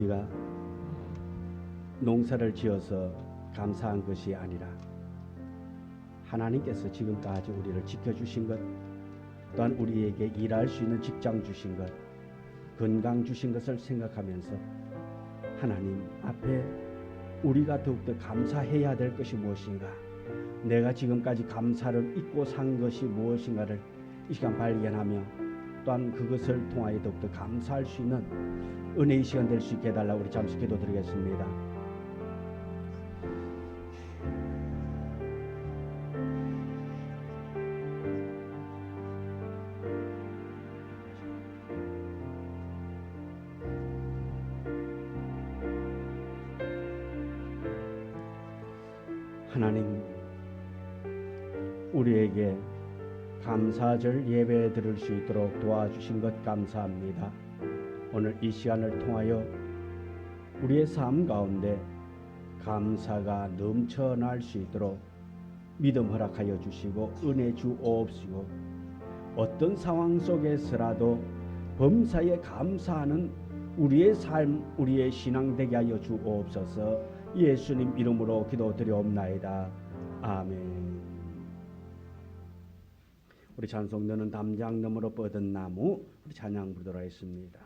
우리가 농사를 지어서 감사한 것이 아니라 하나님께서 지금까지 우리를 지켜주신 것, 또한 우리에게 일할 수 있는 직장 주신 것, 건강 주신 것을 생각하면서 하나님 앞에 우리가 더욱더 감사해야 될 것이 무엇인가, 내가 지금까지 감사를 잊고 산 것이 무엇인가를 이 시간 발견하며 또한 그것을 통하여 더욱더 감사할 수 있는 은혜의 시간 될 수 있게 해달라고 우리 잠시 기도드리겠습니다. 하나님, 우리에게 감사절 예배 드릴 수 있도록 도와주신 것 감사합니다. 오늘 이 시간을 통하여 우리의 삶 가운데 감사가 넘쳐날 수 있도록 믿음 허락하여 주시고 은혜 주옵시고, 어떤 상황 속에서라도 범사에 감사하는 우리의 삶, 우리의 신앙 되게 하여 주옵소서. 예수님 이름으로 기도드리옵나이다. 아멘. 우리 찬송 너는 담장 너머로 뻗은 나무, 우리 찬양 부르도록 하겠습니다.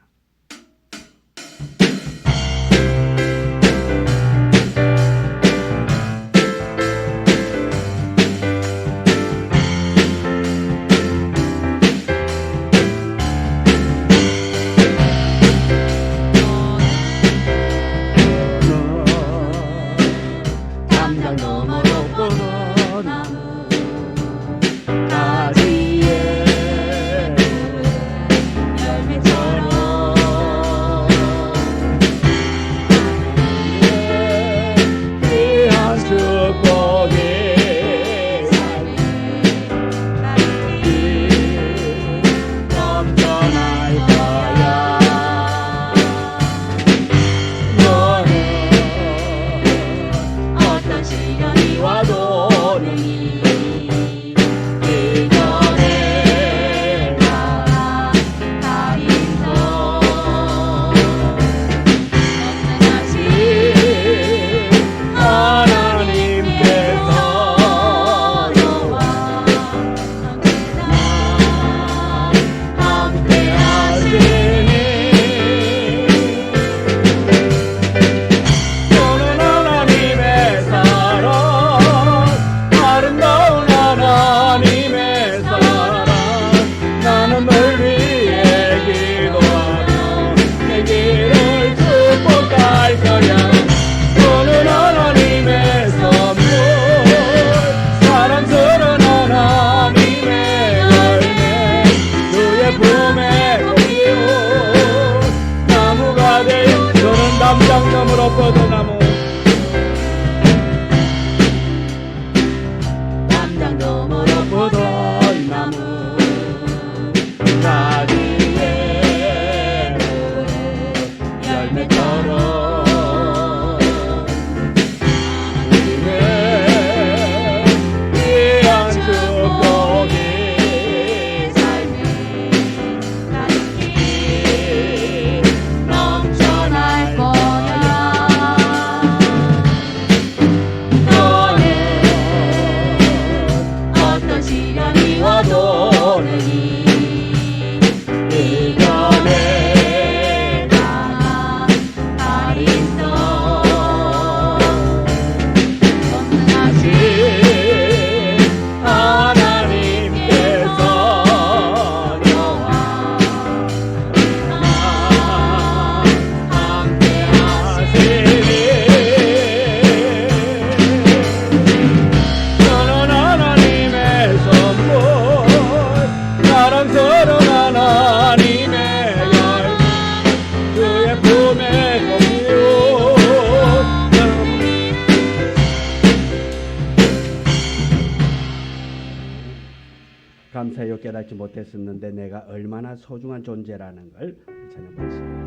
감사하여 깨닫지 못했었는데 내가 얼마나 소중한 존재라는 걸 찬양받습니다.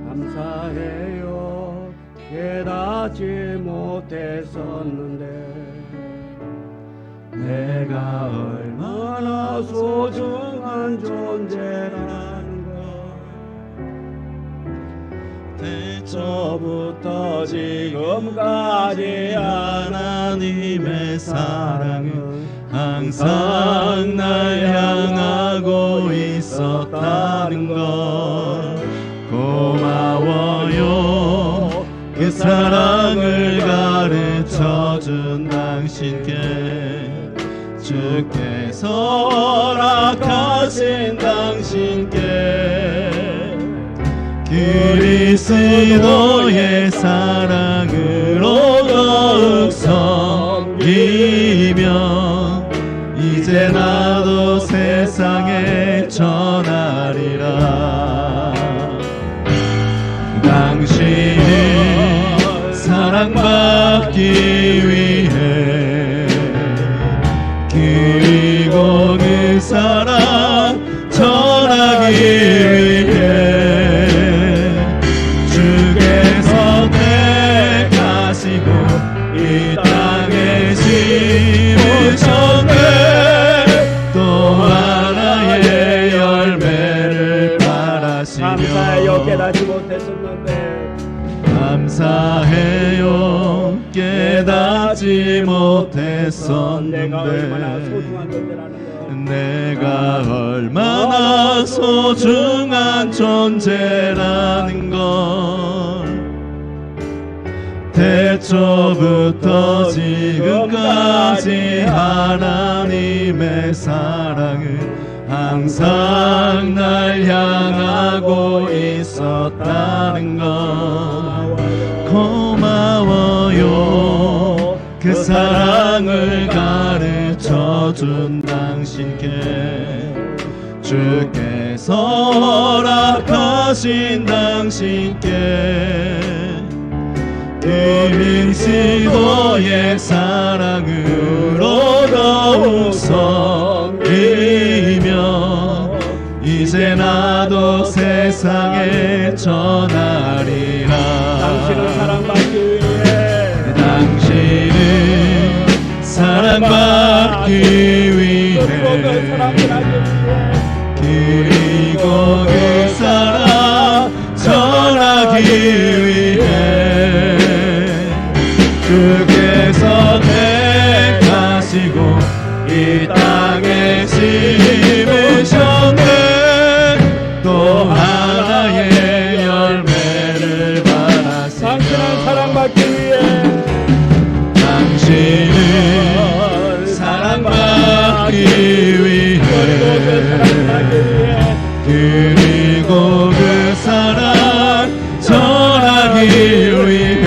감사해요 깨닫지 못했었는데 내가 얼마나 소중한 존재라는 걸 태초부터 지금까지 하나님의 사랑은 항상 날 향하고 있었다는 걸 고마워요. 그 사랑을 가르쳐준 당신께 주께서 허락하신 당신께 그리스도의 사랑으로 더욱 섬기며 이제 나도 세상에 전하리라. 당신이 사랑받기 위해 그리고 그 사랑 전하기 위해 주께서 택하시고 이 땅에 심으셨네. 또 하나의 열매를 바라시며 감사해요. 깨닫지 못했었는데 감사해요. 깨닫지 못했었는데 내가 얼마나 소중한 존재라는 걸 태초부터 지금까지 하나님의 사랑은 항상 날 향하고 있었다는 걸 고마워요. 그 사랑을 가르쳐준 당신께 주께서 허락하신 당신께 그리스도의 사랑으로 더욱 섬기며 이제 나도 세상에 전하리라. 당신은 사랑받기 위해 당신은 사랑받기 위해 그리고 그 사랑 전하기 위해 주께서 택하시고 이 땅에 심으셨네. 또 하나의 열매를 바라시며 당신은 사랑받기 위해 당신은 사랑받기 위해 그리고 그 사랑 전하기 위해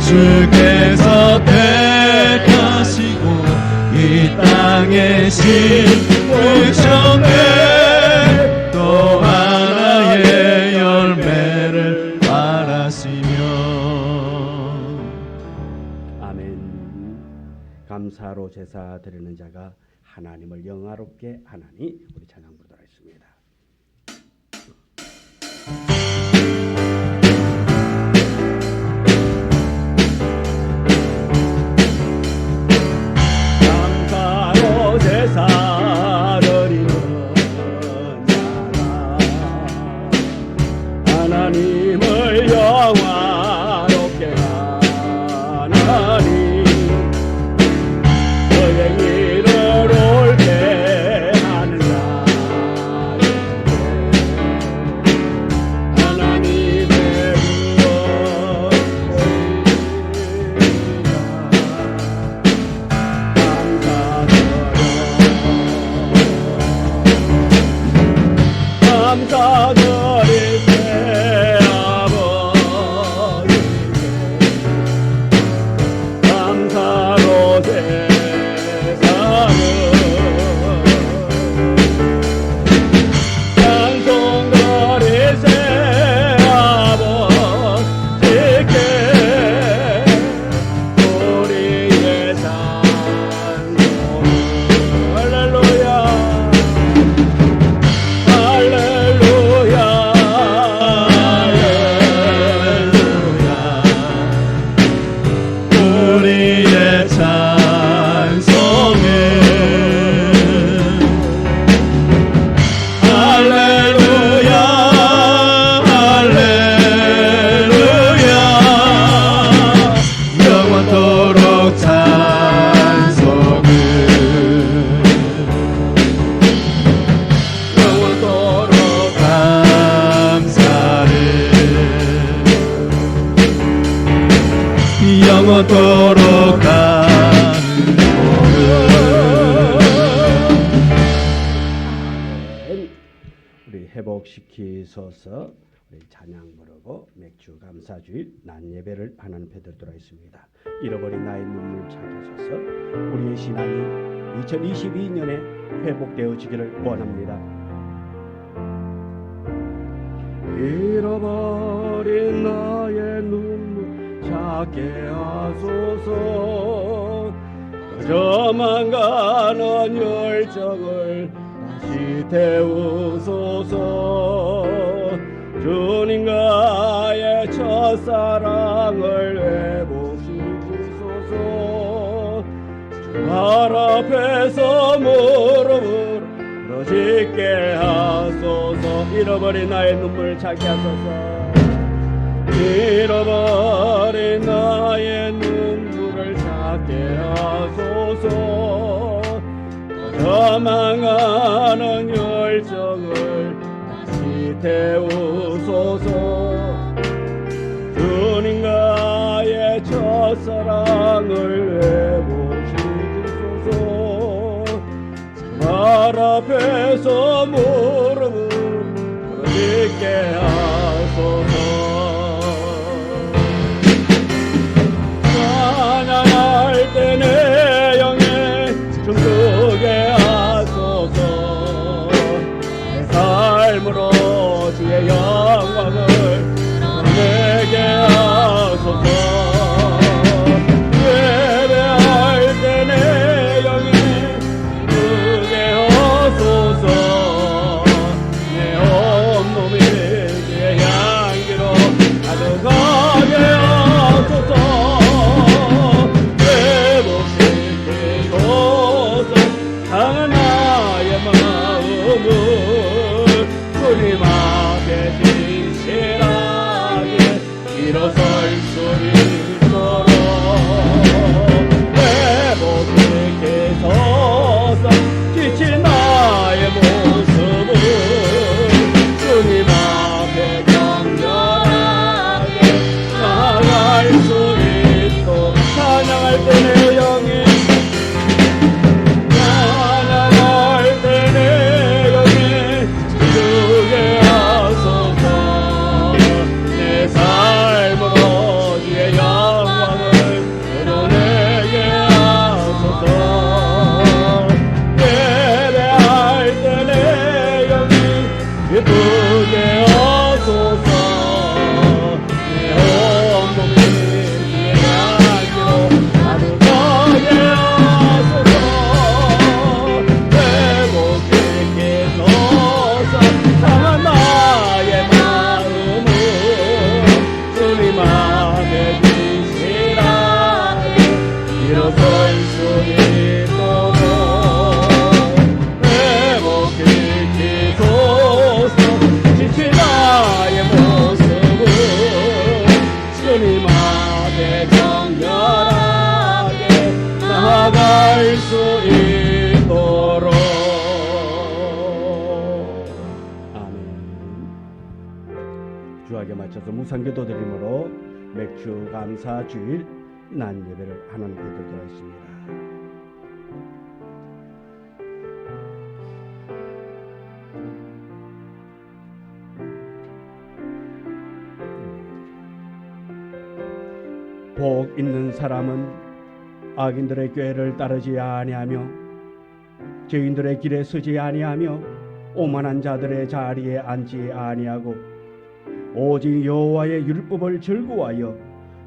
주께서 택하시고 이 땅에 심으셨네. 또 하나의 열매를 바라시며 아멘. 감사로 제사 드리는 자가 하나님을 영화롭게 하나니 우리 찬양 부르도록 하겠습니다. 감사로 제사 드리는 자가 하나님을 영화롭게 하나니 여행이 하는 자 영원토록 우리 회복시키소서. 우리 찬양 부르고 맥주 감사주일 낮 예배를 하나님 앞에 드리도록 하겠습니다. 잃어버린 나의 눈물 찾으소서. 우리의 신앙이 2022년에 회복되어지기를 원합니다. 잃어버린 나의 눈물 찾게 하소서. 저만 가는 열정을 다시 태우소서. 주님과의 첫사랑을 회복시키소서. 발 앞에서 무릎을 부러지게 하소서. 잃어버린 나의 눈물 찾게 하소서. 잃어버린 나의 눈물을 찾게 하소서. 저망하는 열정을 다시 태우소서. 주님과의 첫사랑을 회복시키소서. 발 앞에서 무릎을 부러지게 하소서. 찬양할 때 내 영에 춤추게 하소서. 내 삶으로 주의 영광을 내게 하소서. 예배할 때 내 영에 춤추게 하소서. 내 온몸이 주의 향기로 가득하게 하소서. 강한 나의 마음을 주님 앞에 진실하게 일어설 수 있도록 회복시키소서. 지친 나의 모습을 주님 앞에 정결하게 나아갈 수 있도록 찬양할 때 내 영이 주하게 맞춰서 무상기도 드림으로 맥주 감사 주일 낮 예배를 하나님께 드리도록 하겠습니다. 복 있는 사람은 악인들의 꾀를 따르지 아니하며 죄인들의 길에 서지 아니하며 오만한 자들의 자리에 앉지 아니하고 오직 여호와의 율법을 즐거워하여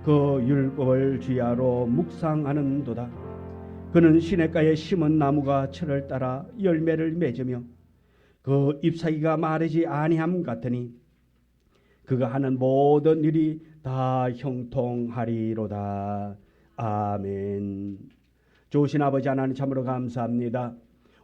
그 율법을 주야로 묵상하는도다. 그는 시냇가에 심은 나무가 철을 따라 열매를 맺으며 그 잎사귀가 마르지 아니함 같으니 그가 하는 모든 일이 다 형통하리로다. 아멘. 좋으신 아버지 하나님 참으로 감사합니다.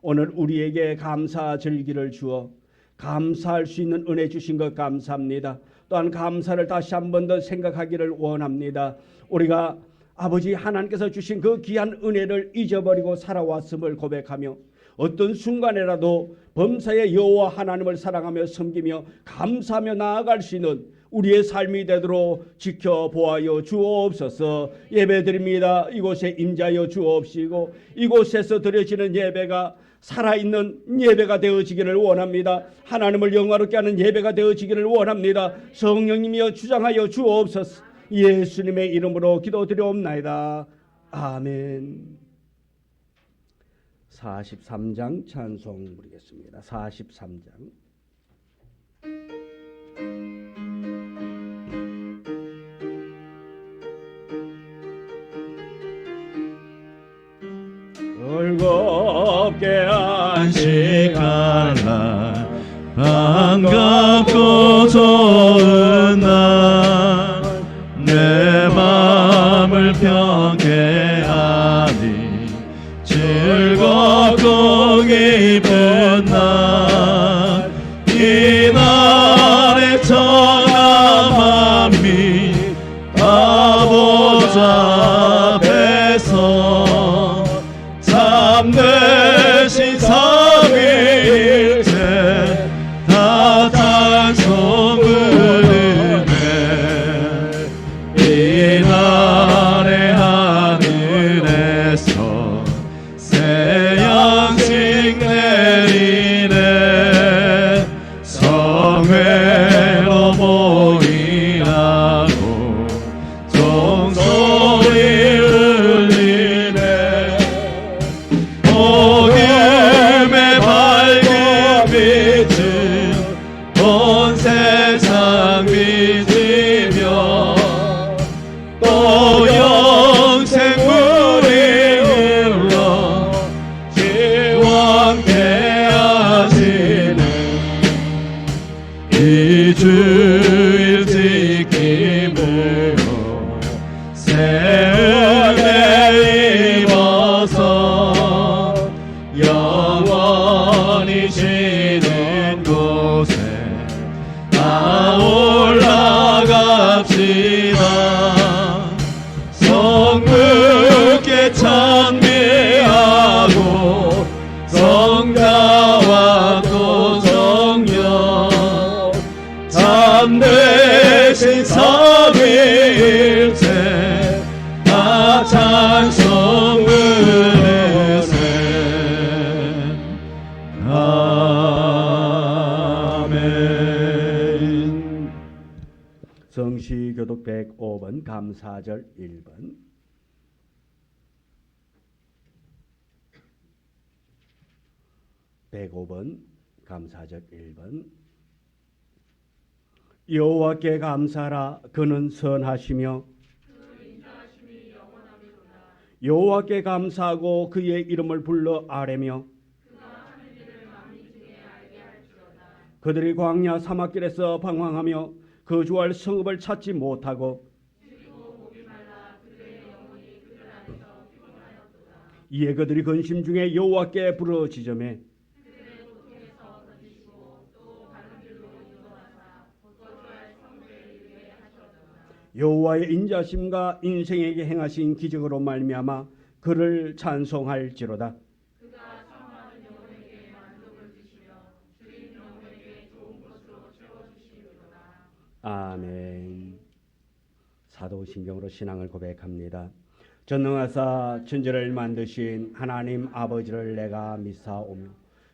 오늘 우리에게 감사 절기를 주어 감사할 수 있는 은혜 주신 것 감사합니다. 또한 감사를 다시 한 번 더 생각하기를 원합니다. 우리가 아버지 하나님께서 주신 그 귀한 은혜를 잊어버리고 살아왔음을 고백하며 어떤 순간에라도 범사의 여호와 하나님을 사랑하며 섬기며 감사하며 나아갈 수 있는 우리의 삶이 되도록 지켜보아여 주옵소서. 예배드립니다. 이곳에 임자여 주옵시고 이곳에서 드려지는 예배가 살아있는 예배가 되어지기를 원합니다. 하나님을 영화롭게 하는 예배가 되어지기를 원합니다. 성령님이여 주장하여 주옵소서. 예수님의 이름으로 기도드려옵나이다. 아멘. 43장 찬송 부르겠습니다. 43장. 즐겁게 안식할 날 반갑고 좋은 날 내 맘을 평게 하니 즐겁고 기쁜 날 이 날에 천하 만민 아버지 앞에서 참되신 삼위일체 다 찬송 부르네. 이 날의 하늘에서 새 양식 내리네. 성회로 모이라고 종소리 울리네. 복음의 밝은 빛은 온 세상 비치며 또 영생물이 흘러 지왕케 하시는 이 주일 지킴으로 새 은혜 입어서 영원히 쉬는 곳에 다 올라갑시다. 성부께 찬미하고 성자와 또 성령 참되신 삼위일체 다 찬송 부르세. 아멘. 성시교독 105번 감사절 1번. 감사절 1번. 여호와께 감사하라. 그는 선하시며 여호와께 감사하고 그의 이름을 불러 아뢰며 그들이 광야 사막길에서 방황하며 거주할 성읍을 찾지 못하고 이에 그들이 근심 중에 여호와께 부르짖으매 여호와의 인자심과 인생에게 행하신 기적으로 말미암아 그를 찬송할지로다. 아멘. 사도신경으로 신앙을 고백합니다. 전능하사 천지를 만드신 하나님 아버지를 내가 믿사오며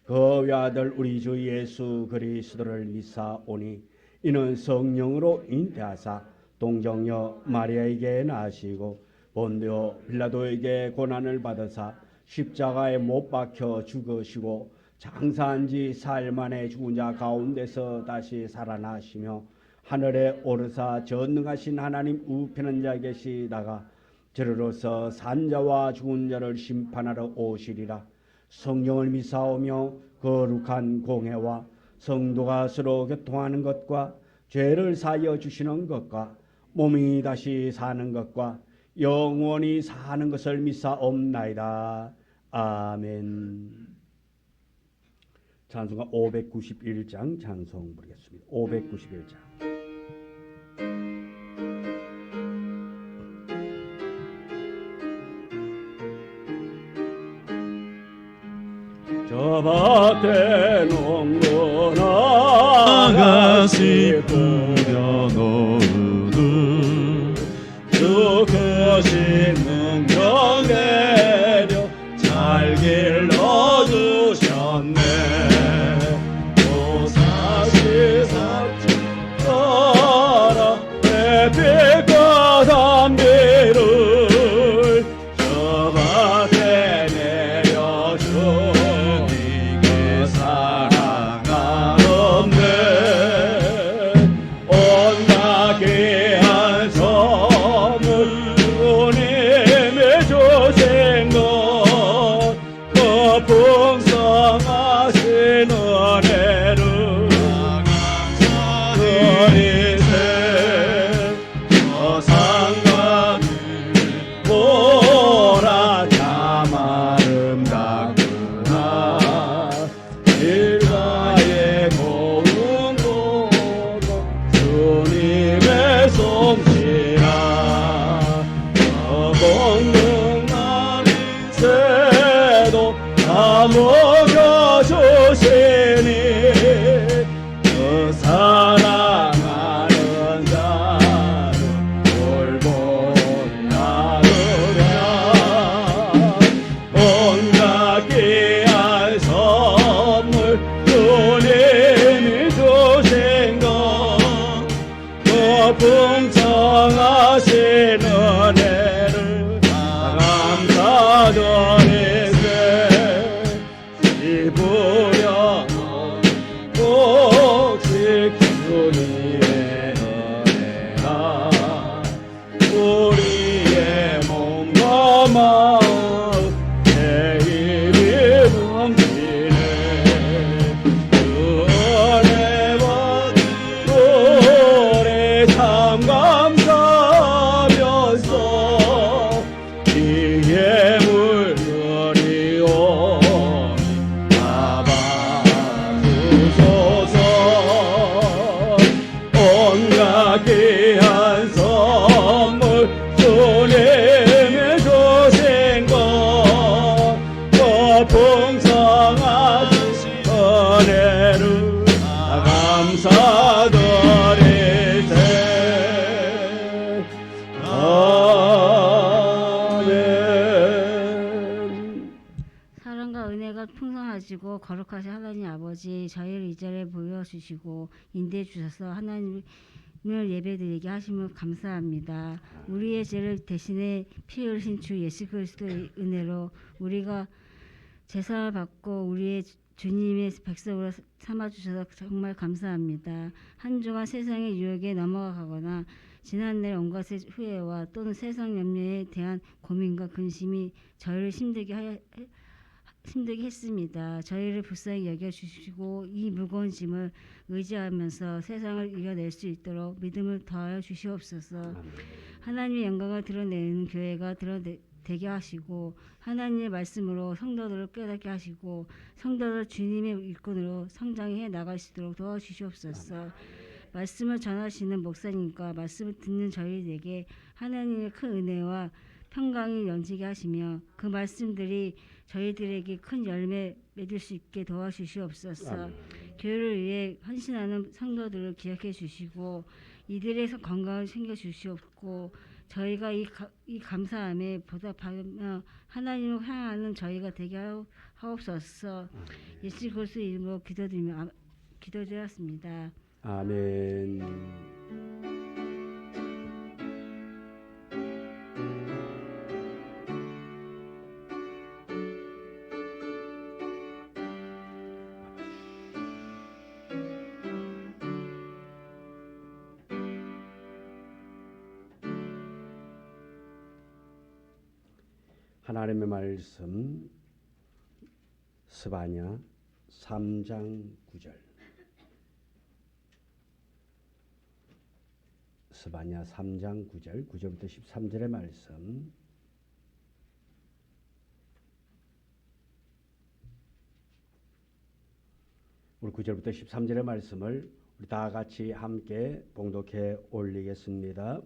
그 외아들 우리 주 예수 그리스도를 믿사오니 이는 성령으로 잉태하사 동정녀 마리아에게 나시고 본디오 빌라도에게 고난을 받으사 십자가에 못 박혀 죽으시고 장사한 지 사흘 만에 죽은 자 가운데서 다시 살아나시며 하늘에 오르사 전능하신 하나님 우편한 자 계시다가 저리로서 산자와 죽은 자를 심판하러 오시리라. 성령을 믿사오며 거룩한 공회와 성도가 서로 교통하는 것과 죄를 사하여 주시는 것과 몸이 다시 사는 것과 영원히 사는 것을 믿사옵나이다. 아멘. 찬송가 591장 찬송 부르겠습니다. 591장. 저 밭에 농구나 아가씨 뿌려놓 것 담비를 저 밭에 내려줘 주님의 사랑가 없네 온갖 귀한 선물 주님의 주신 것 그 풍성하신 은혜를 그리세 저 상관을 보라 참 아름답구나 일가의 고운 고도 주님의 솜씨라 공능한 새도 다 먹여주시니 그 사랑하는 자를 돌보니 나누랴 온갖 귀한 선물 주님이 주신 것그 풍성하신 은혜를 감사드리세 이부여 오직 주님의 은혜가 우리의 몸과 마음 내 힘이 넘치네 그 은혜와 노래 참 감사하면서 이에 물들이오니 잡아주소서 온갖 귀한 선물 주님이 주신 것그 풍성하신 은혜를 감사드리세 아멘. 사랑과 은혜가 풍성하시고 거룩하신 하나님 아버지 저희를 이 자리에 보여주시고 인도해 주셔서 하나님을 예배드리게 하심을 감사합니다. 우리의 죄를 대신에 피 흘리신 주 예수 그리스도의 은혜로 우리가 제사를 받고 우리의 주님의 백성으로 삼아주셔서 정말 감사합니다. 한 주간 세상의 유혹에 넘어가거나 지난날 온갖의 후회와 또는 세상 염려에 대한 고민과 근심이 저희를 힘들게 했습니다. 저희를 불쌍히 여겨주시고 이 무거운 짐을 의지하면서 세상을 이겨낼 수 있도록 믿음을 더하여 주시옵소서. 하나님의 영광을 드러내는 교회가 되게 하시고 하나님의 말씀으로 성도들을 깨닫게 하시고 성도들 주님의 일꾼으로 성장해 나갈 수 있도록 도와주시옵소서. 말씀을 전하시는 목사님과 말씀을 듣는 저희에게 하나님의 큰 은혜와 평강이 넘치게 하시며 그 말씀들이 저희들에게 큰 열매 맺을 수 있게 도와주시옵소서. 교회를 위해 헌신하는 성도들을 기억해 주시고 이들의 건강을 챙겨 주시옵고 저희가 이 감사함에 보답하며 하나님을 향하는 저희가 되게 하옵소서. 예수 그리스도 이름으로 기도드렸습니다. 아멘. 하나님의 말씀 스바냐 3장 9절. 스바냐 3장 9절 9절부터 13절의 말씀. 우리 9절부터 13절의 말씀을 우리 다 같이 함께 봉독해 올리겠습니다.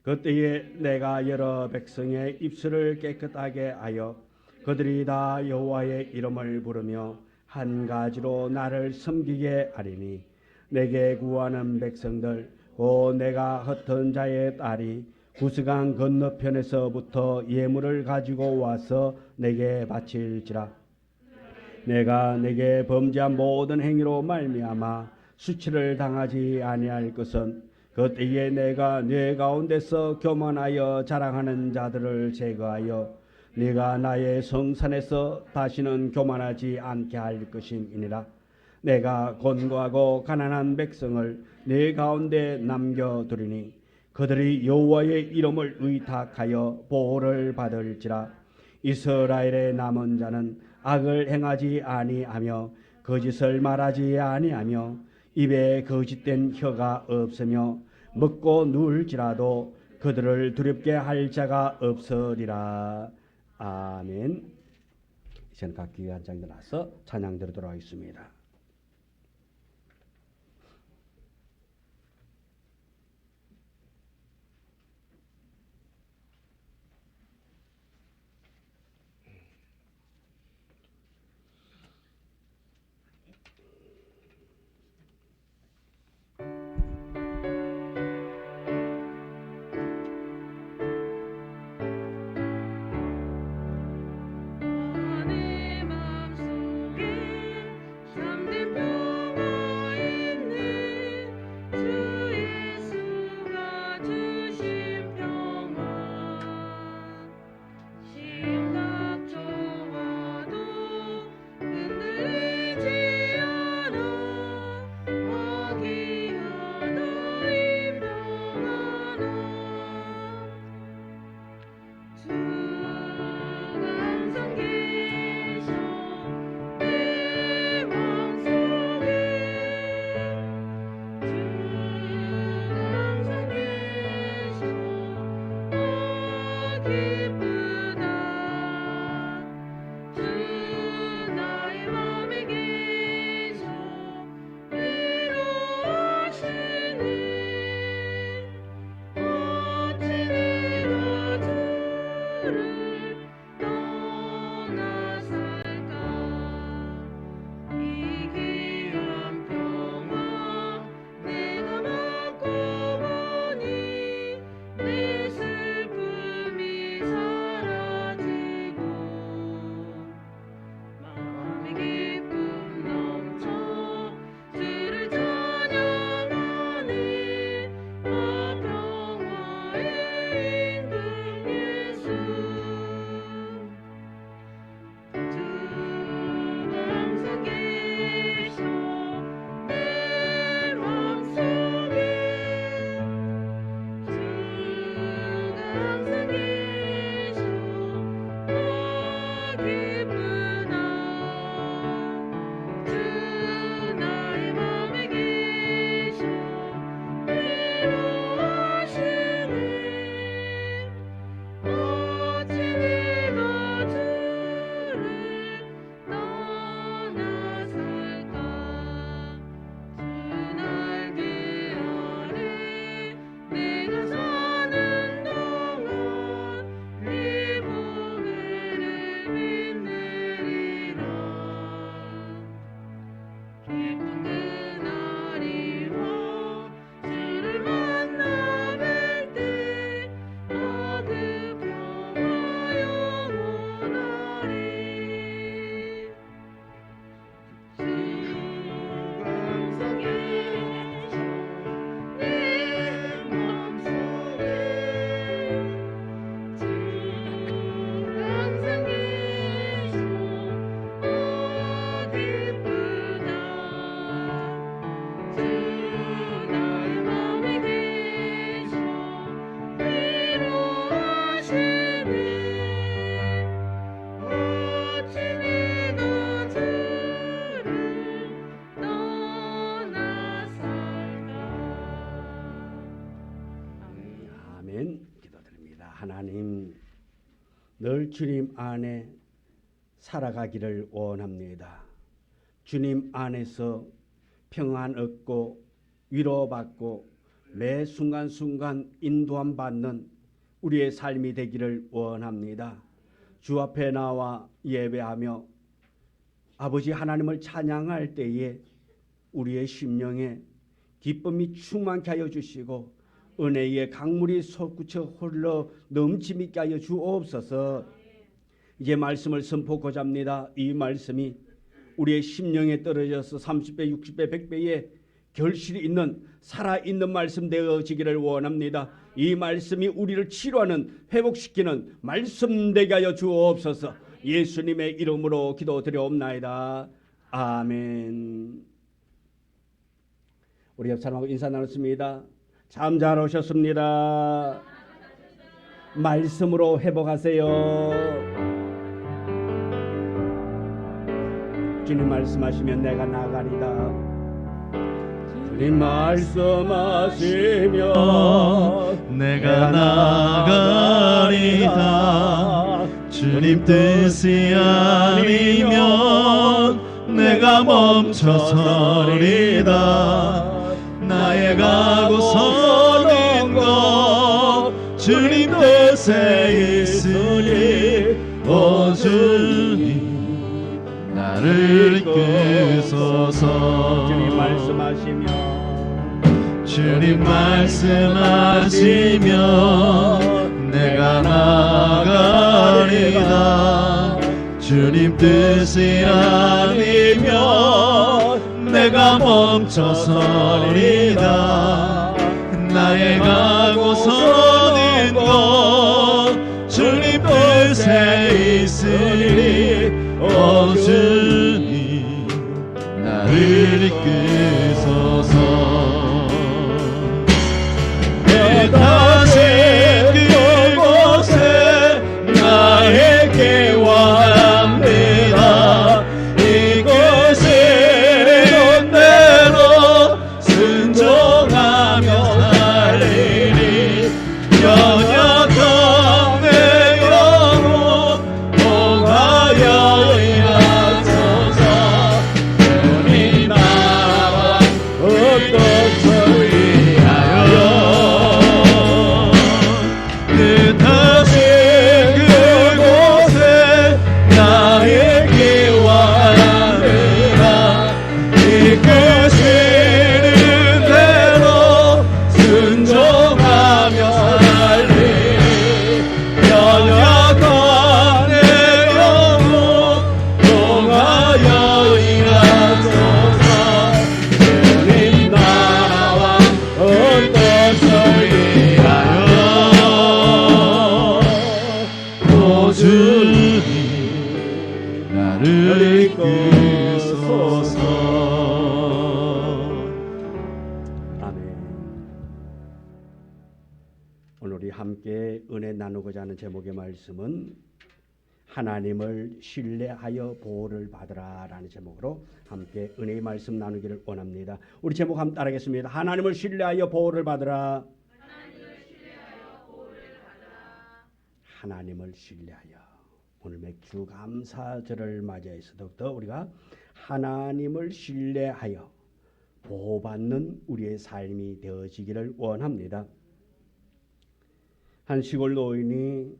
그때에 내가 여러 백성의 입술을 깨끗하게 하여 그들이 다 여호와의 이름을 부르며 한 가지로 나를 섬기게 하리니 내게 구하는 백성들 곧 내가 흩은 자의 딸이 구스강 건너편에서부터 예물을 가지고 와서 내게 바칠지라. 내가 내게 범죄한 모든 행위로 말미암아 수치를 당하지 아니할 것은 그때에 내가 네 가운데서 교만하여 자랑하는 자들을 제거하여 네가 나의 성산에서 다시는 교만하지 않게 할 것임이니라. 내가 곤고하고 가난한 백성을 네 가운데 남겨두리니 그들이 여호와의 이름을 의탁하여 보호를 받을지라. 이스라엘의 남은 자는 악을 행하지 아니하며 거짓을 말하지 아니하며 입에 거짓된 혀가 없으며 먹고 누울지라도 그들을 두렵게 할 자가 없으리라. 아멘. 이제는 각 교회 한 장 일어나서 찬양 드리도록 하겠습니다. 내 맘속에 참된 평화 있네. 주 예수가 주신 평화. 심각 좋아도 흔들리지 않아. 화기하다 이 평안아. 주 항상 계셔 내 맘속에. 주 항상 계셔 기쁘다. 주 나의 맘에 계셔 위로하시네. 어찌 내가 주를 떠나 살까. 이 귀한 평화 내가 맡고 보니 내 슬픔이 사라지고 마음의 기쁨 넘쳐 주를 찬양하네. 아 평화의 임금 예수. 주 항상 계셔 내 맘속에. 주 항상 계셔 기쁘다. 주 나의 맘에 계셔 위로하시네. 어찌 내가 주를 떠나 살까. 주 날개 아래 내가 사는 동안 네 보배를 빛내리라. 기쁜 그날이 와 주를 만나 뵐 때 아 그 평화 영원하리. 주 항상 계셔 내 맘속에. 주 항상 계셔 기쁘다. 주 나의 맘에 계셔 위로하시네. 어찌 내가 주를 떠나 살까. 아멘. 아멘. 기도드립니다. 하나님, 늘 주님 안에 살아가기를 원합니다. 주님 안에서 평안 얻고 위로받고 매 순간순간 인도함 받는 우리의 삶이 되기를 원합니다. 주 앞에 나와 예배하며 아버지 하나님을 찬양할 때에 우리의 심령에 기쁨이 충만케 하여 주시고 은혜의 강물이 솟구쳐 흘러 넘치게 있게 하여 주옵소서. 이제 말씀을 선포하고자 합니다. 이 말씀이 우리의 심령에 떨어져서 30배, 60배, 100배의 결실이 있는 살아있는 말씀 되어지기를 원합니다. 이 말씀이 우리를 치료하는 회복시키는 말씀 되게 하여 주옵소서. 예수님의 이름으로 기도드려옵나이다. 아멘. 우리 옆 사람하고 인사 나눴습니다. 참 잘 오셨습니다. 말씀으로 회복하세요. 주님 말씀하시면 내가 나가리다. 주님 말씀하시면 내가 나가리다. 주님 뜻이 아니면 내가 멈춰서리다. 나의 가고 서는 것 주님 뜻에 있으니 오 주님 나를 이끄소서. 주님 말씀하시면 주님 말씀하시면 내가 나가리다. 주님 뜻이 아니면 내가 멈춰서리다. 나의 가고 서는 것 주님 뜻에 있으니 오 주님 나를 이끄소서. 다시 그곳에 나에게 원합니다. 이곳에 대로 순종하며 살리니 연약한 내 영혼 통하여 일하소서. 주님 나와 어떤 다시 그곳에 나에게 원하느라 이끄시는 대로 순종하며 살리니 연약한 내 영혼 통하여 일하소서. 주님 나라와 어떠서 일하여 주님 나를 이끄소서. 아멘. 오늘 우리 함께 은혜 나누고자 하는 제목의 말씀은 하나님을 신뢰하여 보호를 받으라 라는 제목으로 함께 은혜의 말씀 나누기를 원합니다. 우리 제목 한번 따라하겠습니다. 하나님을 신뢰하여 보호를 받으라. 하나님을 신뢰하여. 오늘 맥주 감사절을 맞이해서 더욱더 우리가 하나님을 신뢰하여 보호받는 우리의 삶이 되어지기를 원합니다. 한 시골 노인이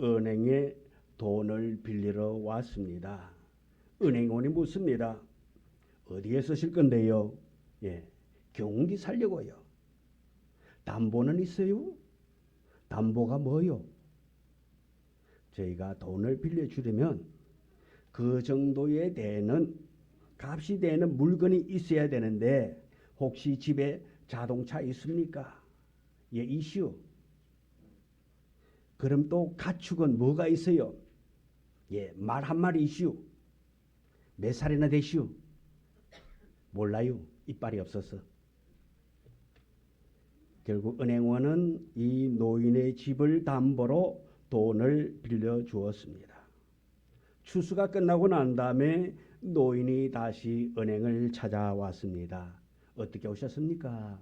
은행에 돈을 빌리러 왔습니다. 은행원이 묻습니다. 어디에 쓰실 건데요? 경운기 살려고요. 담보는 있어요? 담보가 뭐요? 저희가 돈을 빌려주려면 그 정도에 되는 값이 되는 물건이 있어야 되는데 혹시 집에 자동차 있습니까? 이슈. 그럼 또 가축은 뭐가 있어요? 말 한 마리 이슈. 몇 살이나 되시오? 몰라요. 이빨이 없어서. 결국 은행원은 이 노인의 집을 담보로 돈을 빌려 주었습니다. 추수가 끝나고 난 다음에 노인이 다시 은행을 찾아왔습니다. 어떻게 오셨습니까?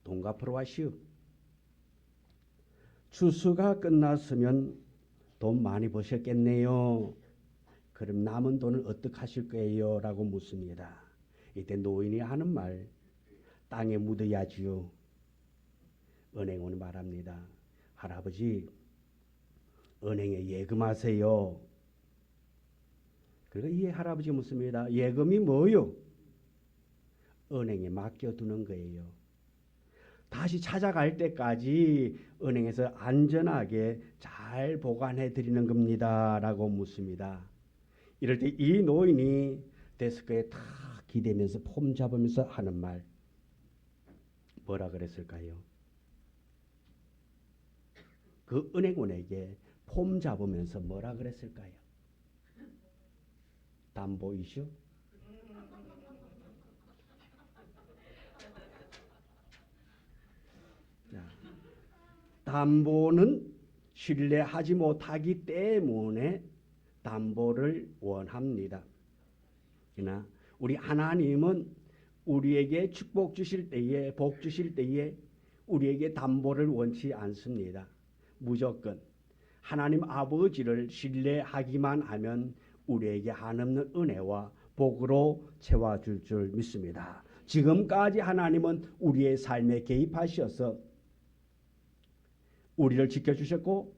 돈 갚으러 왔시오. 추수가 끝났으면 돈 많이 버셨겠네요. 그럼 남은 돈을 어떻게 하실 거예요? 라고 묻습니다. 이때 노인이 하는 말, 땅에 묻어야지요. 은행원이 말합니다. 할아버지, 은행에 예금하세요. 그리고 이 할아버지 묻습니다. 예금이 뭐요? 은행에 맡겨두는 거예요. 다시 찾아갈 때까지 은행에서 안전하게 잘 보관해 드리는 겁니다. 라고 묻습니다. 이럴 때 이 노인이 데스크에 탁 기대면서 폼 잡으면서 하는 말 뭐라 그랬을까요? 그 은행원에게 폼 잡으면서 뭐라 그랬을까요? 담보 이슈? 담보는 신뢰하지 못하기 때문에 담보를 원합니다. 그러나 우리 하나님은 우리에게 축복 주실 때에, 복 주실 때에 우리에게 담보를 원치 않습니다. 무조건 하나님 아버지를 신뢰하기만 하면 우리에게 한없는 은혜와 복으로 채워줄 줄 믿습니다. 지금까지 하나님은 우리의 삶에 개입하셔서 우리를 지켜주셨고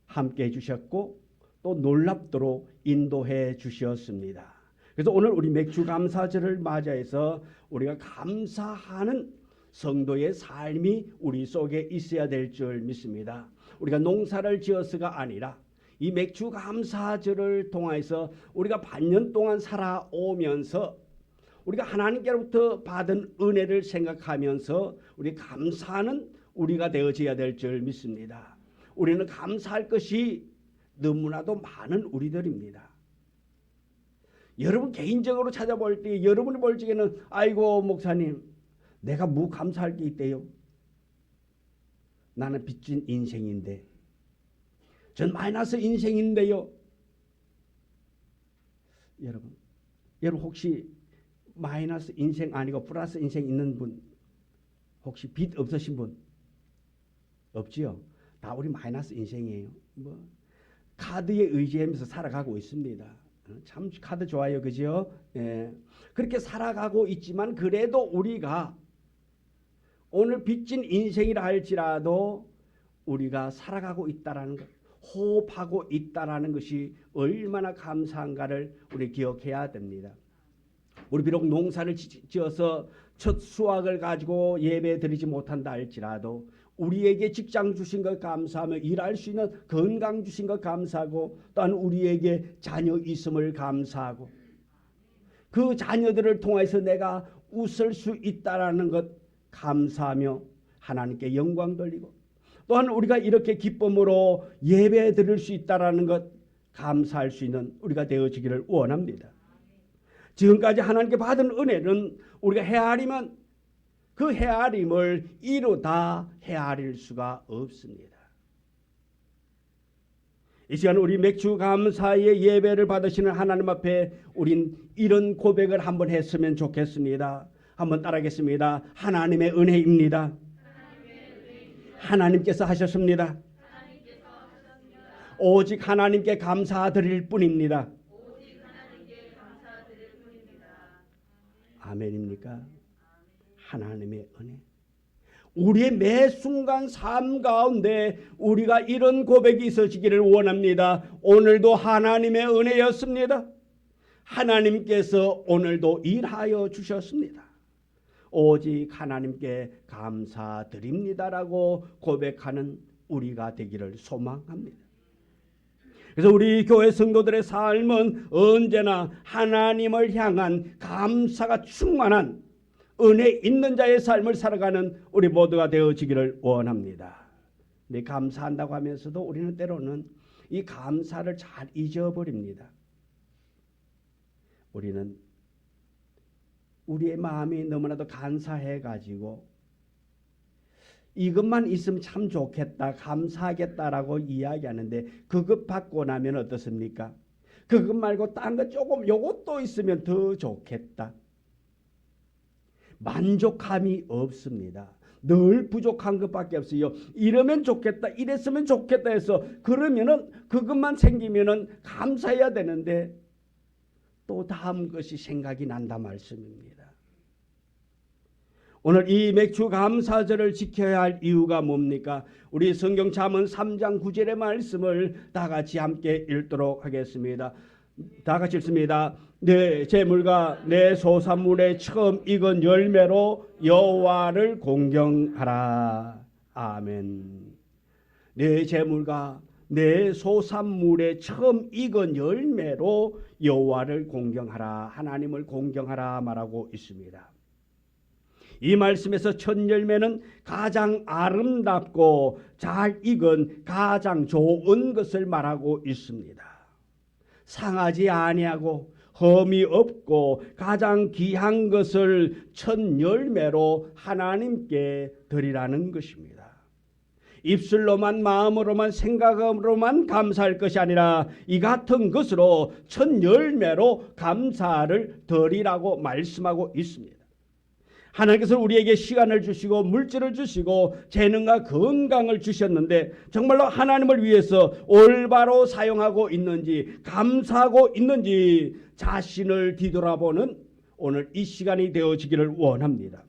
함께해 주셨고 또 놀랍도록 인도해 주셨습니다. 그래서 오늘 우리 맥주 감사절을 맞이해서 우리가 감사하는 성도의 삶이 우리 속에 있어야 될 줄 믿습니다. 우리가 농사를 지어서가 아니라 이 맥주 감사절을 통해서 우리가 반년 동안 살아오면서 우리가 하나님께로부터 받은 은혜를 생각하면서 우리 감사하는 우리가 되어져야 될 줄 믿습니다. 우리는 감사할 것이 너무나도 많은 우리들입니다. 여러분 개인적으로 찾아볼 때 여러분이 볼 적에는 아이고 목사님 내가 뭐 감사할 게 있대요. 나는 빚진 인생인데 전 마이너스 인생인데요. 여러분 혹시 마이너스 인생 아니고 플러스 인생 있는 분 혹시 빚 없으신 분 없지요? 다 우리 마이너스 인생이에요. 뭐 카드에 의지하면서 살아가고 있습니다. 참 카드 좋아요, 그죠? 예. 그렇게 살아가고 있지만 그래도 우리가 오늘 빚진 인생이라 할지라도 우리가 살아가고 있다라는 것, 호흡하고 있다라는 것이 얼마나 감사한가를 우리 기억해야 됩니다. 우리 비록 농사를 지어서 첫 수확을 가지고 예배 드리지 못한다 할지라도 우리에게 직장 주신 것 감사하며 일할 수 있는 건강 주신 것 감사하고 또한 우리에게 자녀 있음을 감사하고 그 자녀들을 통해서 내가 웃을 수 있다라는 것 감사하며 하나님께 영광 돌리고 또한 우리가 이렇게 기쁨으로 예배 드릴 수 있다라는 것 감사할 수 있는 우리가 되어지기를 원합니다. 지금까지 하나님께 받은 은혜는 우리가 헤아리면 그 헤아림을 이루다 헤아릴 수가 없습니다. 이 시간 우리 맥주 감사의 예배를 받으시는 하나님 앞에 우린 이런 고백을 한번 했으면 좋겠습니다. 한번 따라하겠습니다. 하나님의 은혜입니다. 하나님께서 하셨습니다. 오직 하나님께 감사드릴 뿐입니다. 아멘입니까? 하나님의 은혜. 우리의 매 순간 삶 가운데 우리가 이런 고백이 있어지기를 원합니다. 오늘도 하나님의 은혜였습니다. 하나님께서 오늘도 일하여 주셨습니다. 오직 하나님께 감사드립니다라고 고백하는 우리가 되기를 소망합니다. 그래서 우리 교회 성도들의 삶은 언제나 하나님을 향한 감사가 충만한 은혜 있는 자의 삶을 살아가는 우리 모두가 되어지기를 원합니다. 네, 감사한다고 하면서도 우리는 때로는 이 감사를 잘 잊어버립니다. 우리는 우리의 마음이 너무나도 간사해가지고 이것만 있으면 참 좋겠다, 감사하겠다라고 이야기하는데 그것 받고 나면 어떻습니까? 그것 말고 딴 거 조금 요것도 있으면 더 좋겠다. 만족함이 없습니다. 늘 부족한 것밖에 없어요. 이러면 좋겠다, 이랬으면 좋겠다 해서 그러면은 그것만 생기면은 감사해야 되는데 또 다음 것이 생각이 난다 말씀입니다. 오늘 이 맥주 감사절을 지켜야 할 이유가 뭡니까? 우리 성경 잠언 3장 9절의 말씀을 다 같이 함께 읽도록 하겠습니다. 다 같이 읽습니다. 내 재물과 내 소산물의 처음 익은 열매로 여호와를 공경하라. 아멘. 내 재물과 내 소산물에 처음 익은 열매로 여호와를 공경하라, 하나님을 공경하라 말하고 있습니다. 이 말씀에서 첫 열매는 가장 아름답고 잘 익은 가장 좋은 것을 말하고 있습니다. 상하지 아니하고 흠이 없고 가장 귀한 것을 첫 열매로 하나님께 드리라는 것입니다. 입술로만, 마음으로만, 생각으로만 감사할 것이 아니라 이 같은 것으로 첫 열매로 감사를 드리라고 말씀하고 있습니다. 하나님께서 우리에게 시간을 주시고 물질을 주시고 재능과 건강을 주셨는데 정말로 하나님을 위해서 올바로 사용하고 있는지, 감사하고 있는지 자신을 뒤돌아보는 오늘 이 시간이 되어지기를 원합니다.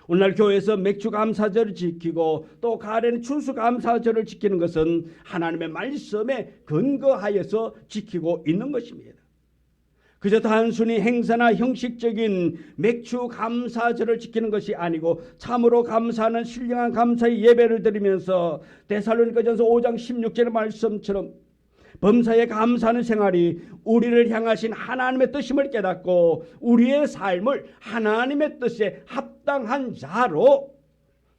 오늘날 교회에서 맥주 감사절을 지키고 또 가을에는 추수 감사절을 지키는 것은 하나님의 말씀에 근거하여서 지키고 있는 것입니다. 그저 단순히 행사나 형식적인 맥주 감사절을 지키는 것이 아니고 참으로 감사하는 신령한 감사의 예배를 드리면서 데살로니가전서 5장 16절의 말씀처럼 범사에 감사하는 생활이 우리를 향하신 하나님의 뜻임을 깨닫고 우리의 삶을 하나님의 뜻에 합당한 자로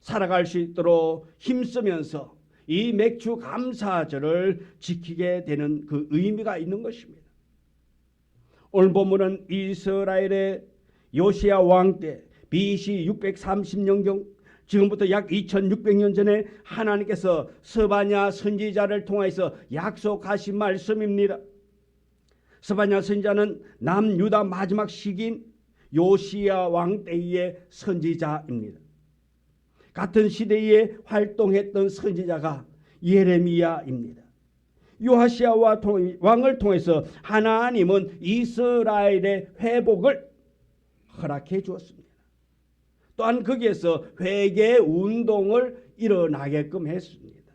살아갈 수 있도록 힘쓰면서 이 맥주 감사절을 지키게 되는 그 의미가 있는 것입니다. 오늘 본문은 이스라엘의 요시야 왕 때 BC 630년경, 지금부터 약 2600년 전에 하나님께서 스바냐 선지자를 통해서 약속하신 말씀입니다. 스바냐 선지자는 남유다 마지막 시기인 요시야 왕 때의 선지자입니다. 같은 시대에 활동했던 선지자가 예레미야입니다. 요시야 왕을 통해서 하나님은 이스라엘의 회복을 허락해 주었습니다. 또한 거기에서 회개 운동을 일어나게끔 했습니다.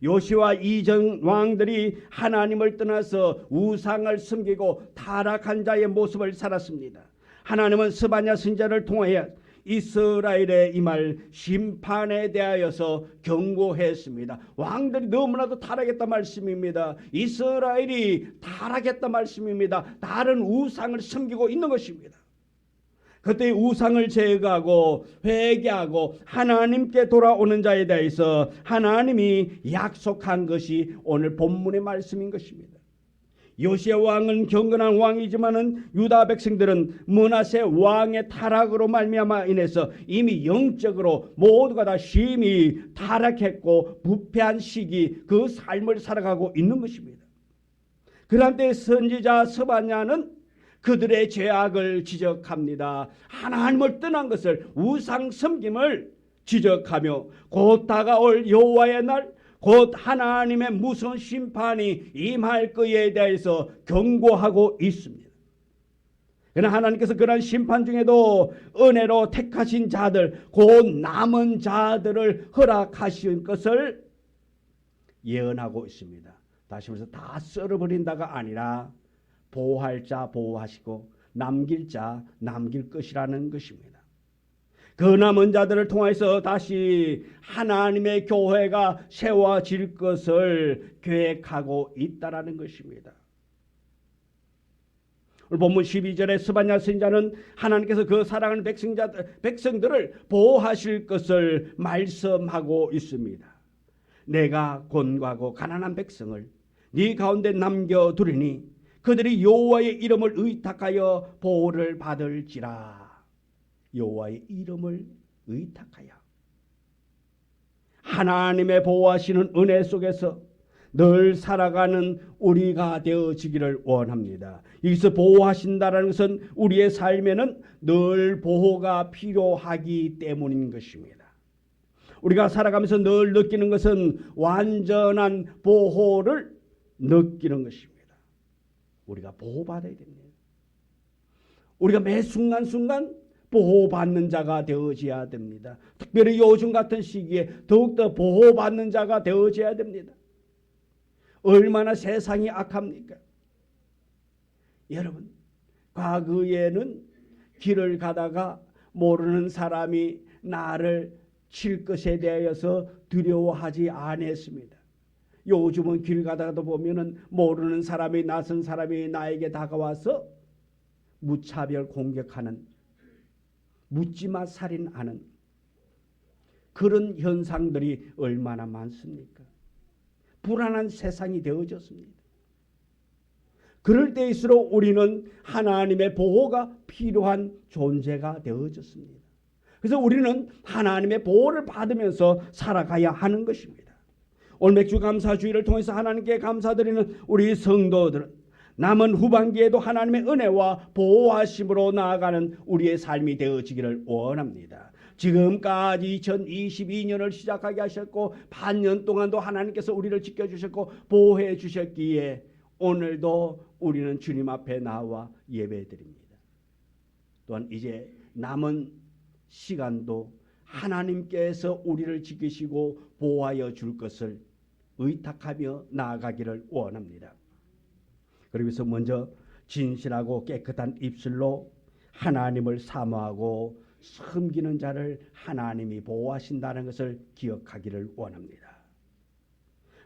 요시와 이전 왕들이 하나님을 떠나서 우상을 섬기고 타락한 자의 모습을 살았습니다. 하나님은 스바냐 선지자를 통하여 이스라엘의 임할 심판에 대하여서 경고했습니다. 왕들이 너무나도 타락했다 말씀입니다. 이스라엘이 타락했다 말씀입니다. 다른 우상을 섬기고 있는 것입니다. 그때 우상을 제거하고 회개하고 하나님께 돌아오는 자에 대해서 하나님이 약속한 것이 오늘 본문의 말씀인 것입니다. 요시야 왕은 경건한 왕이지만은 유다 백성들은 므낫세 왕의 타락으로 말미암아 인해서 이미 영적으로 모두가 다 심히 타락했고 부패한 시기 그 삶을 살아가고 있는 것입니다. 그런 때 선지자 스바냐는 그들의 죄악을 지적합니다. 하나님을 떠난 것을, 우상 섬김을 지적하며 곧 다가올 여호와의 날, 곧 하나님의 무서운 심판이 임할 것에 대해서 경고하고 있습니다. 그러나 하나님께서 그런 심판 중에도 은혜로 택하신 자들, 곧 남은 자들을 허락하신 것을 예언하고 있습니다. 다시 말해서 다 썰어버린다가 아니라 보호할 자 보호하시고 남길 자 남길 것이라는 것입니다. 그 남은 자들을 통해서 다시 하나님의 교회가 세워질 것을 계획하고 있다라는 것입니다. 오늘 본문 12절에 스바냐 선지자는 하나님께서 그 사랑하는 백성들을 보호하실 것을 말씀하고 있습니다. 내가 곤고하고 가난한 백성을 네 가운데 남겨두리니 그들이 여호와의 이름을 의탁하여 보호를 받을지라. 여호와의 이름을 의탁하여 하나님의 보호하시는 은혜 속에서 늘 살아가는 우리가 되어지기를 원합니다. 여기서 보호하신다는 것은 우리의 삶에는 늘 보호가 필요하기 때문인 것입니다. 우리가 살아가면서 늘 느끼는 것은 완전한 보호를 느끼는 것입니다. 우리가 보호받아야 됩니다. 우리가 매 순간순간 보호받는 자가 되어져야 됩니다. 특별히 요즘 같은 시기에 더욱더 보호받는 자가 되어져야 됩니다. 얼마나 세상이 악합니까? 여러분, 과거에는 길을 가다가 모르는 사람이 나를 칠 것에 대하여서 두려워하지 않았습니다. 요즘은 길 가다가도 보면은 모르는 사람이, 낯선 사람이 나에게 다가와서 무차별 공격하는, 묻지마 살인하는 그런 현상들이 얼마나 많습니까? 불안한 세상이 되어졌습니다. 그럴 때일수록 우리는 하나님의 보호가 필요한 존재가 되어졌습니다. 그래서 우리는 하나님의 보호를 받으면서 살아가야 하는 것입니다. 올맥주 감사주의를 통해서 하나님께 감사드리는 우리 성도들은 남은 후반기에도 하나님의 은혜와 보호하심으로 나아가는 우리의 삶이 되어지기를 원합니다. 지금까지 2022년을 시작하게 하셨고 반년 동안도 하나님께서 우리를 지켜주셨고 보호해 주셨기에 오늘도 우리는 주님 앞에 나와 예배드립니다. 또한 이제 남은 시간도 하나님께서 우리를 지키시고 보호하여 줄 것을 의탁하며 나아가기를 원합니다. 그러면서 먼저 진실하고 깨끗한 입술로 하나님을 사모하고 섬기는 자를 하나님이 보호하신다는 것을 기억하기를 원합니다.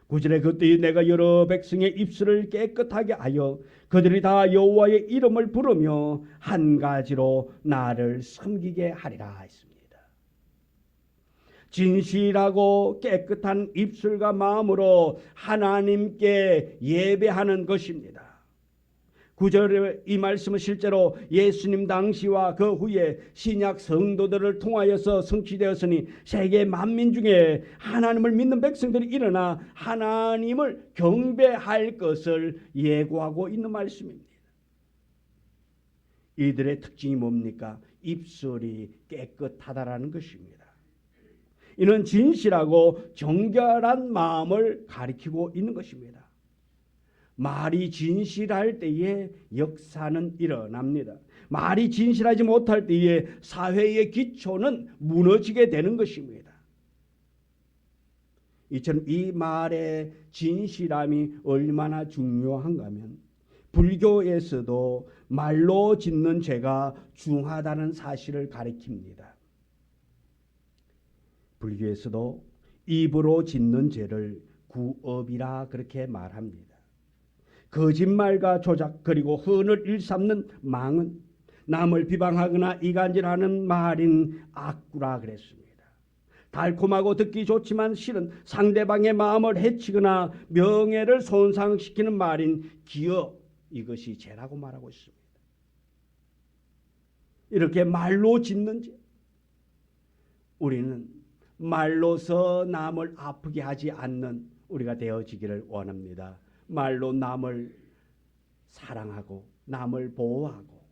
9절에 그때 내가 여러 백성의 입술을 깨끗하게 하여 그들이 다 여호와의 이름을 부르며 한 가지로 나를 섬기게 하리라 했습니다. 진실하고 깨끗한 입술과 마음으로 하나님께 예배하는 것입니다. 9절의 이 말씀은 실제로 예수님 당시와 그 후에 신약 성도들을 통하여서 성취되었으니 세계 만민 중에 하나님을 믿는 백성들이 일어나 하나님을 경배할 것을 예고하고 있는 말씀입니다. 이들의 특징이 뭡니까? 입술이 깨끗하다라는 것입니다. 이는 진실하고 정결한 마음을 가리키고 있는 것입니다. 말이 진실할 때에 역사는 일어납니다. 말이 진실하지 못할 때에 사회의 기초는 무너지게 되는 것입니다. 이처럼 이 말의 진실함이 얼마나 중요한가 하면 불교에서도 말로 짓는 죄가 중하다는 사실을 가리킵니다. 불교에서도 입으로 짓는 죄를 구업이라 그렇게 말합니다. 거짓말과 조작 그리고 헌을 일삼는 망은 남을 비방하거나 이간질하는 말인 악구라 그랬습니다. 달콤하고 듣기 좋지만 실은 상대방의 마음을 해치거나 명예를 손상시키는 말인 기업, 이것이 죄라고 말하고 있습니다. 이렇게 말로 짓는 죄, 우리는 말로서 남을 아프게 하지 않는 우리가 되어지기를 원합니다. 말로 남을 사랑하고 남을 보호하고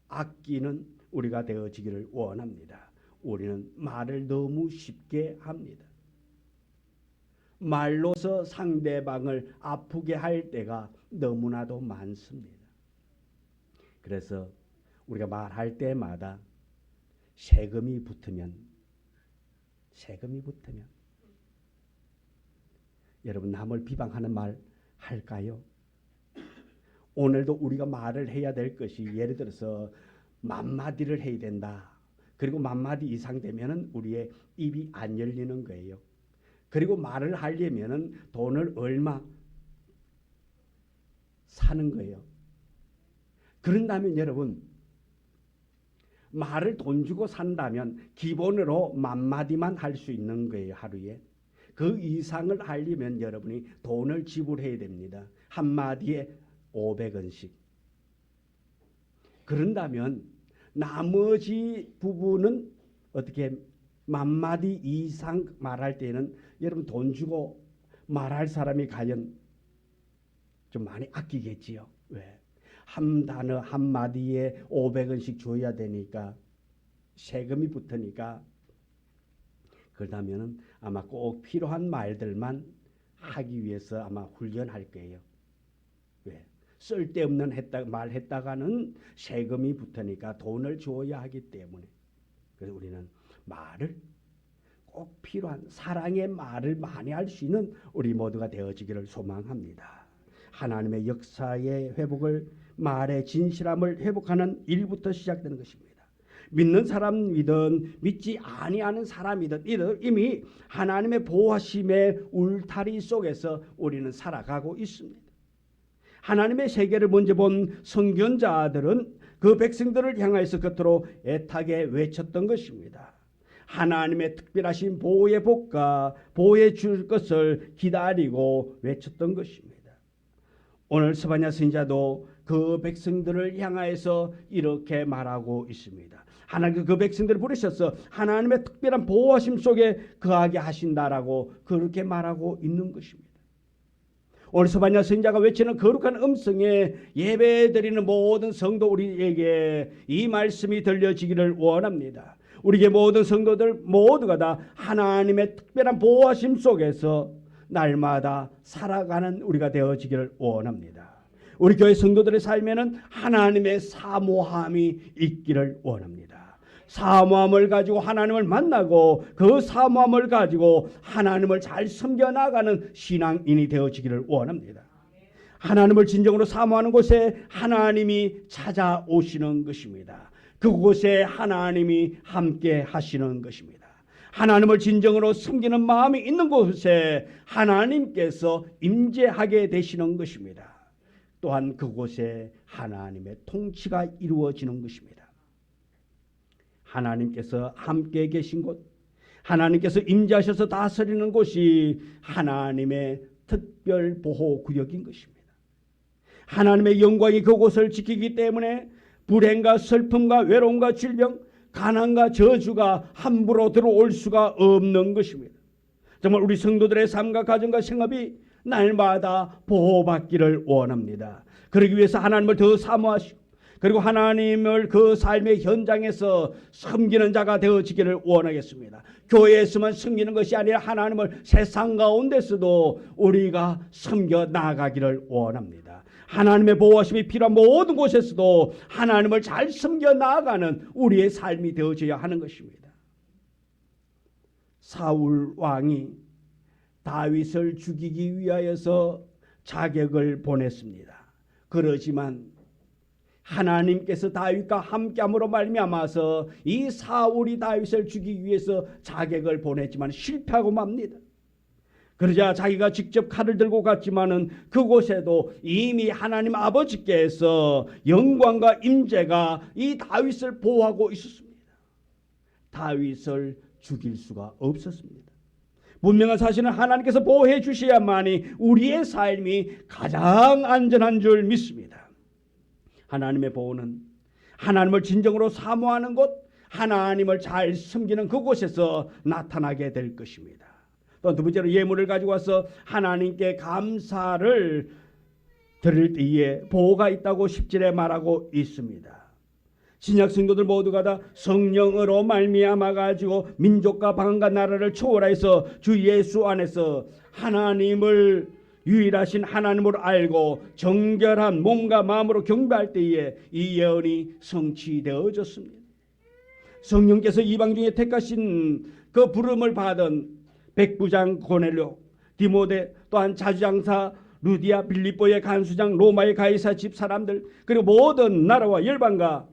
아끼는 우리가 되어지기를 원합니다. 우리는 말을 너무 쉽게 합니다. 말로서 상대방을 아프게 할 때가 너무나도 많습니다. 그래서 우리가 말할 때마다 세금이 붙으면 여러분 남을 비방하는 말 할까요? 오늘도 우리가 말을 해야 될 것이 예를 들어서 만마디를 해야 된다. 그리고 만마디 이상 되면은 우리의 입이 안 열리는 거예요. 그리고 말을 하려면은 돈을 얼마 사는 거예요. 그런다면 여러분 말을 돈 주고 산다면 기본으로 만마디만 할 수 있는 거예요. 하루에. 그 이상을 하려면 여러분이 돈을 지불해야 됩니다. 한마디에 500원씩. 그런다면 나머지 부분은 어떻게 만마디 이상 말할 때는 여러분 돈 주고 말할 사람이 과연 좀 많이 아끼겠지요. 왜? 한 단어 한마디에 500원씩 줘야 되니까 세금이 붙으니까 그러다면 아마 꼭 필요한 말들만 하기 위해서 아마 훈련할 거예요. 왜? 쓸데없는 말 했다가는 세금이 붙으니까 돈을 줘야 하기 때문에. 그래서 우리는 말을 꼭 필요한 사랑의 말을 많이 할 수 있는 우리 모두가 되어지기를 소망합니다. 하나님의 역사의 회복을 말의 진실함을 회복하는 일부터 시작되는 것입니다. 믿는 사람이든 믿지 아니하는 사람이든 이미 하나님의 보호하심의 울타리 속에서 우리는 살아가고 있습니다. 하나님의 세계를 먼저 본 선견자들은 그 백성들을 향하여서 겉으로 애타게 외쳤던 것입니다. 하나님의 특별하신 보호의 복과 보호해 줄 것을 기다리고 외쳤던 것입니다. 오늘 스바냐 선지자도 그 백성들을 향하여서 이렇게 말하고 있습니다. 하나님께서 그 백성들을 부르셔서 하나님의 특별한 보호하심 속에 거하게 하신다라고 그렇게 말하고 있는 것입니다. 오늘 스바냐 선지자가 외치는 거룩한 음성에 예배드리는 모든 성도 우리에게 이 말씀이 들려지기를 원합니다. 우리의 모든 성도들 모두가 다 하나님의 특별한 보호하심 속에서 날마다 살아가는 우리가 되어지기를 원합니다. 우리 교회 성도들의 삶에는 하나님의 사모함이 있기를 원합니다. 사모함을 가지고 하나님을 만나고 그 사모함을 가지고 하나님을 잘 섬겨나가는 신앙인이 되어지기를 원합니다. 하나님을 진정으로 사모하는 곳에 하나님이 찾아오시는 것입니다. 그곳에 하나님이 함께 하시는 것입니다. 하나님을 진정으로 섬기는 마음이 있는 곳에 하나님께서 임재하게 되시는 것입니다. 또한 그곳에 하나님의 통치가 이루어지는 것입니다. 하나님께서 함께 계신 곳, 하나님께서 임재하셔서 다스리는 곳이 하나님의 특별 보호 구역인 것입니다. 하나님의 영광이 그곳을 지키기 때문에 불행과 슬픔과 외로움과 질병, 가난과 저주가 함부로 들어올 수가 없는 것입니다. 정말 우리 성도들의 삶과 가정과 생업이 날마다 보호받기를 원합니다. 그러기 위해서 하나님을 더 사모하시고 그리고 하나님을 그 삶의 현장에서 섬기는 자가 되어지기를 원하겠습니다. 교회에서만 섬기는 것이 아니라 하나님을 세상 가운데서도 우리가 섬겨 나가기를 원합니다. 하나님의 보호하심이 필요한 모든 곳에서도 하나님을 잘 섬겨 나가는 우리의 삶이 되어져야 하는 것입니다. 사울 왕이 다윗을 죽이기 위하여서 자객을 보냈습니다. 그러지만 하나님께서 다윗과 함께함으로 말미암아서 이 사울이 다윗을 죽이기 위해서 자객을 보냈지만 실패하고 맙니다. 그러자 자기가 직접 칼을 들고 갔지만은 그곳에도 이미 하나님 아버지께서 영광과 임재가 이 다윗을 보호하고 있었습니다. 다윗을 죽일 수가 없었습니다. 분명한 사실은 하나님께서 보호해 주셔야만이 우리의 삶이 가장 안전한 줄 믿습니다. 하나님의 보호는 하나님을 진정으로 사모하는 곳, 하나님을 잘 섬기는 그곳에서 나타나게 될 것입니다. 또 두 번째로 예물을 가지고 와서 하나님께 감사를 드릴 때에 보호가 있다고 10절에 말하고 있습니다. 신약 성도들 모두가 다 성령으로 말미암아 가지고 민족과 방언과 나라를 초월해서 주 예수 안에서 하나님을 유일하신 하나님으로 알고 정결한 몸과 마음으로 경배할 때에 이 예언이 성취되어졌습니다. 성령께서 이방 중에 택하신 그 부름을 받은 백부장 고넬료, 디모데, 또한 자주장사 루디아, 빌립보의 간수장, 로마의 가이사 집 사람들, 그리고 모든 나라와 열방과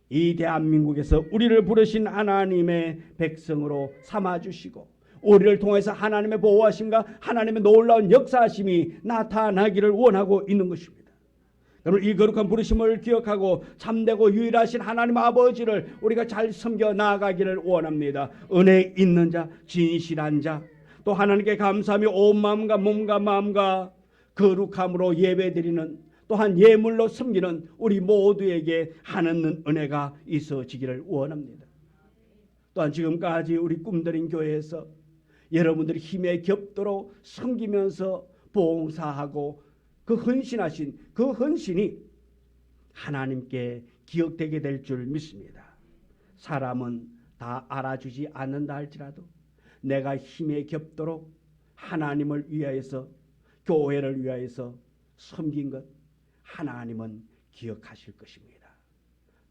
이 대한민국에서 우리를 부르신 하나님의 백성으로 삼아주시고 우리를 통해서 하나님의 보호하심과 하나님의 놀라운 역사하심이 나타나기를 원하고 있는 것입니다. 여러분, 이 거룩한 부르심을 기억하고 참되고 유일하신 하나님 아버지를 우리가 잘 섬겨 나아가기를 원합니다. 은혜 있는 자, 진실한 자, 또 하나님께 감사하며 온 마음과 몸과 마음과 거룩함으로 예배드리는, 또한 예물로 섬기는 우리 모두에게 하나님 은혜가 있어지기를 원합니다. 또한 지금까지 우리 꿈드린 교회에서 여러분들이 힘에 겹도록 섬기면서 봉사하고 그 헌신하신 그 헌신이 하나님께 기억되게 될 줄 믿습니다. 사람은 다 알아주지 않는다 할지라도 내가 힘에 겹도록 하나님을 위하여서, 교회를 위하여서 섬긴 것 하나님은 기억하실 것입니다.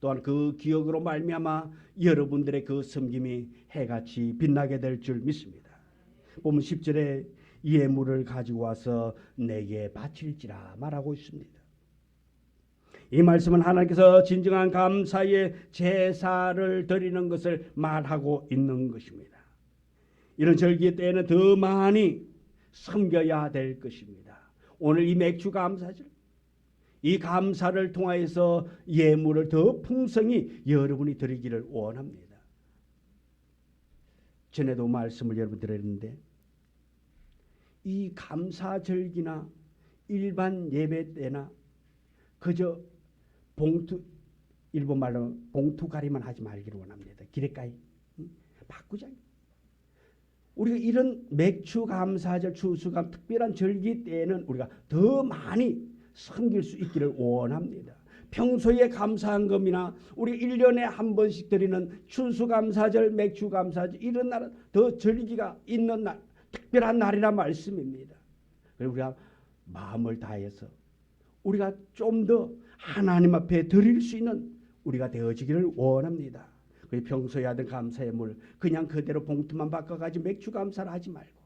또한 그 기억으로 말미암아 여러분들의 그 섬김이 해같이 빛나게 될 줄 믿습니다. 보면 10절에 예물을 가지고 와서 내게 바칠지라 말하고 있습니다. 이 말씀은 하나님께서 진정한 감사의 제사를 드리는 것을 말하고 있는 것입니다. 이런 절기 때에는 더 많이 섬겨야 될 것입니다. 오늘 이 맥주 감사절, 이 감사를 통하여서 예물을 더 풍성히 여러분이 드리기를 원합니다. 전에도 말씀을 여러분 드렸는데 이 감사절기나 일반 예배 때나 그저 봉투, 일본 말로 봉투가리만 하지 말기를 원합니다. 기레까이 바꾸자. 우리가 이런 맥주 감사절, 추수감 특별한 절기 때에는 우리가 더 많이 섬길 수 있기를 원합니다. 평소에 감사한 금이나 우리 1년에 한 번씩 드리는 추수감사절, 맥주감사절 이런 날은 더 절기가 있는 날, 특별한 날이란 말씀입니다. 그리고 우리가 마음을 다해서 우리가 좀 더 하나님 앞에 드릴 수 있는 우리가 되어지기를 원합니다. 평소에 하던 감사의 물 그냥 그대로 봉투만 바꿔가지고 맥주 감사를 하지 말고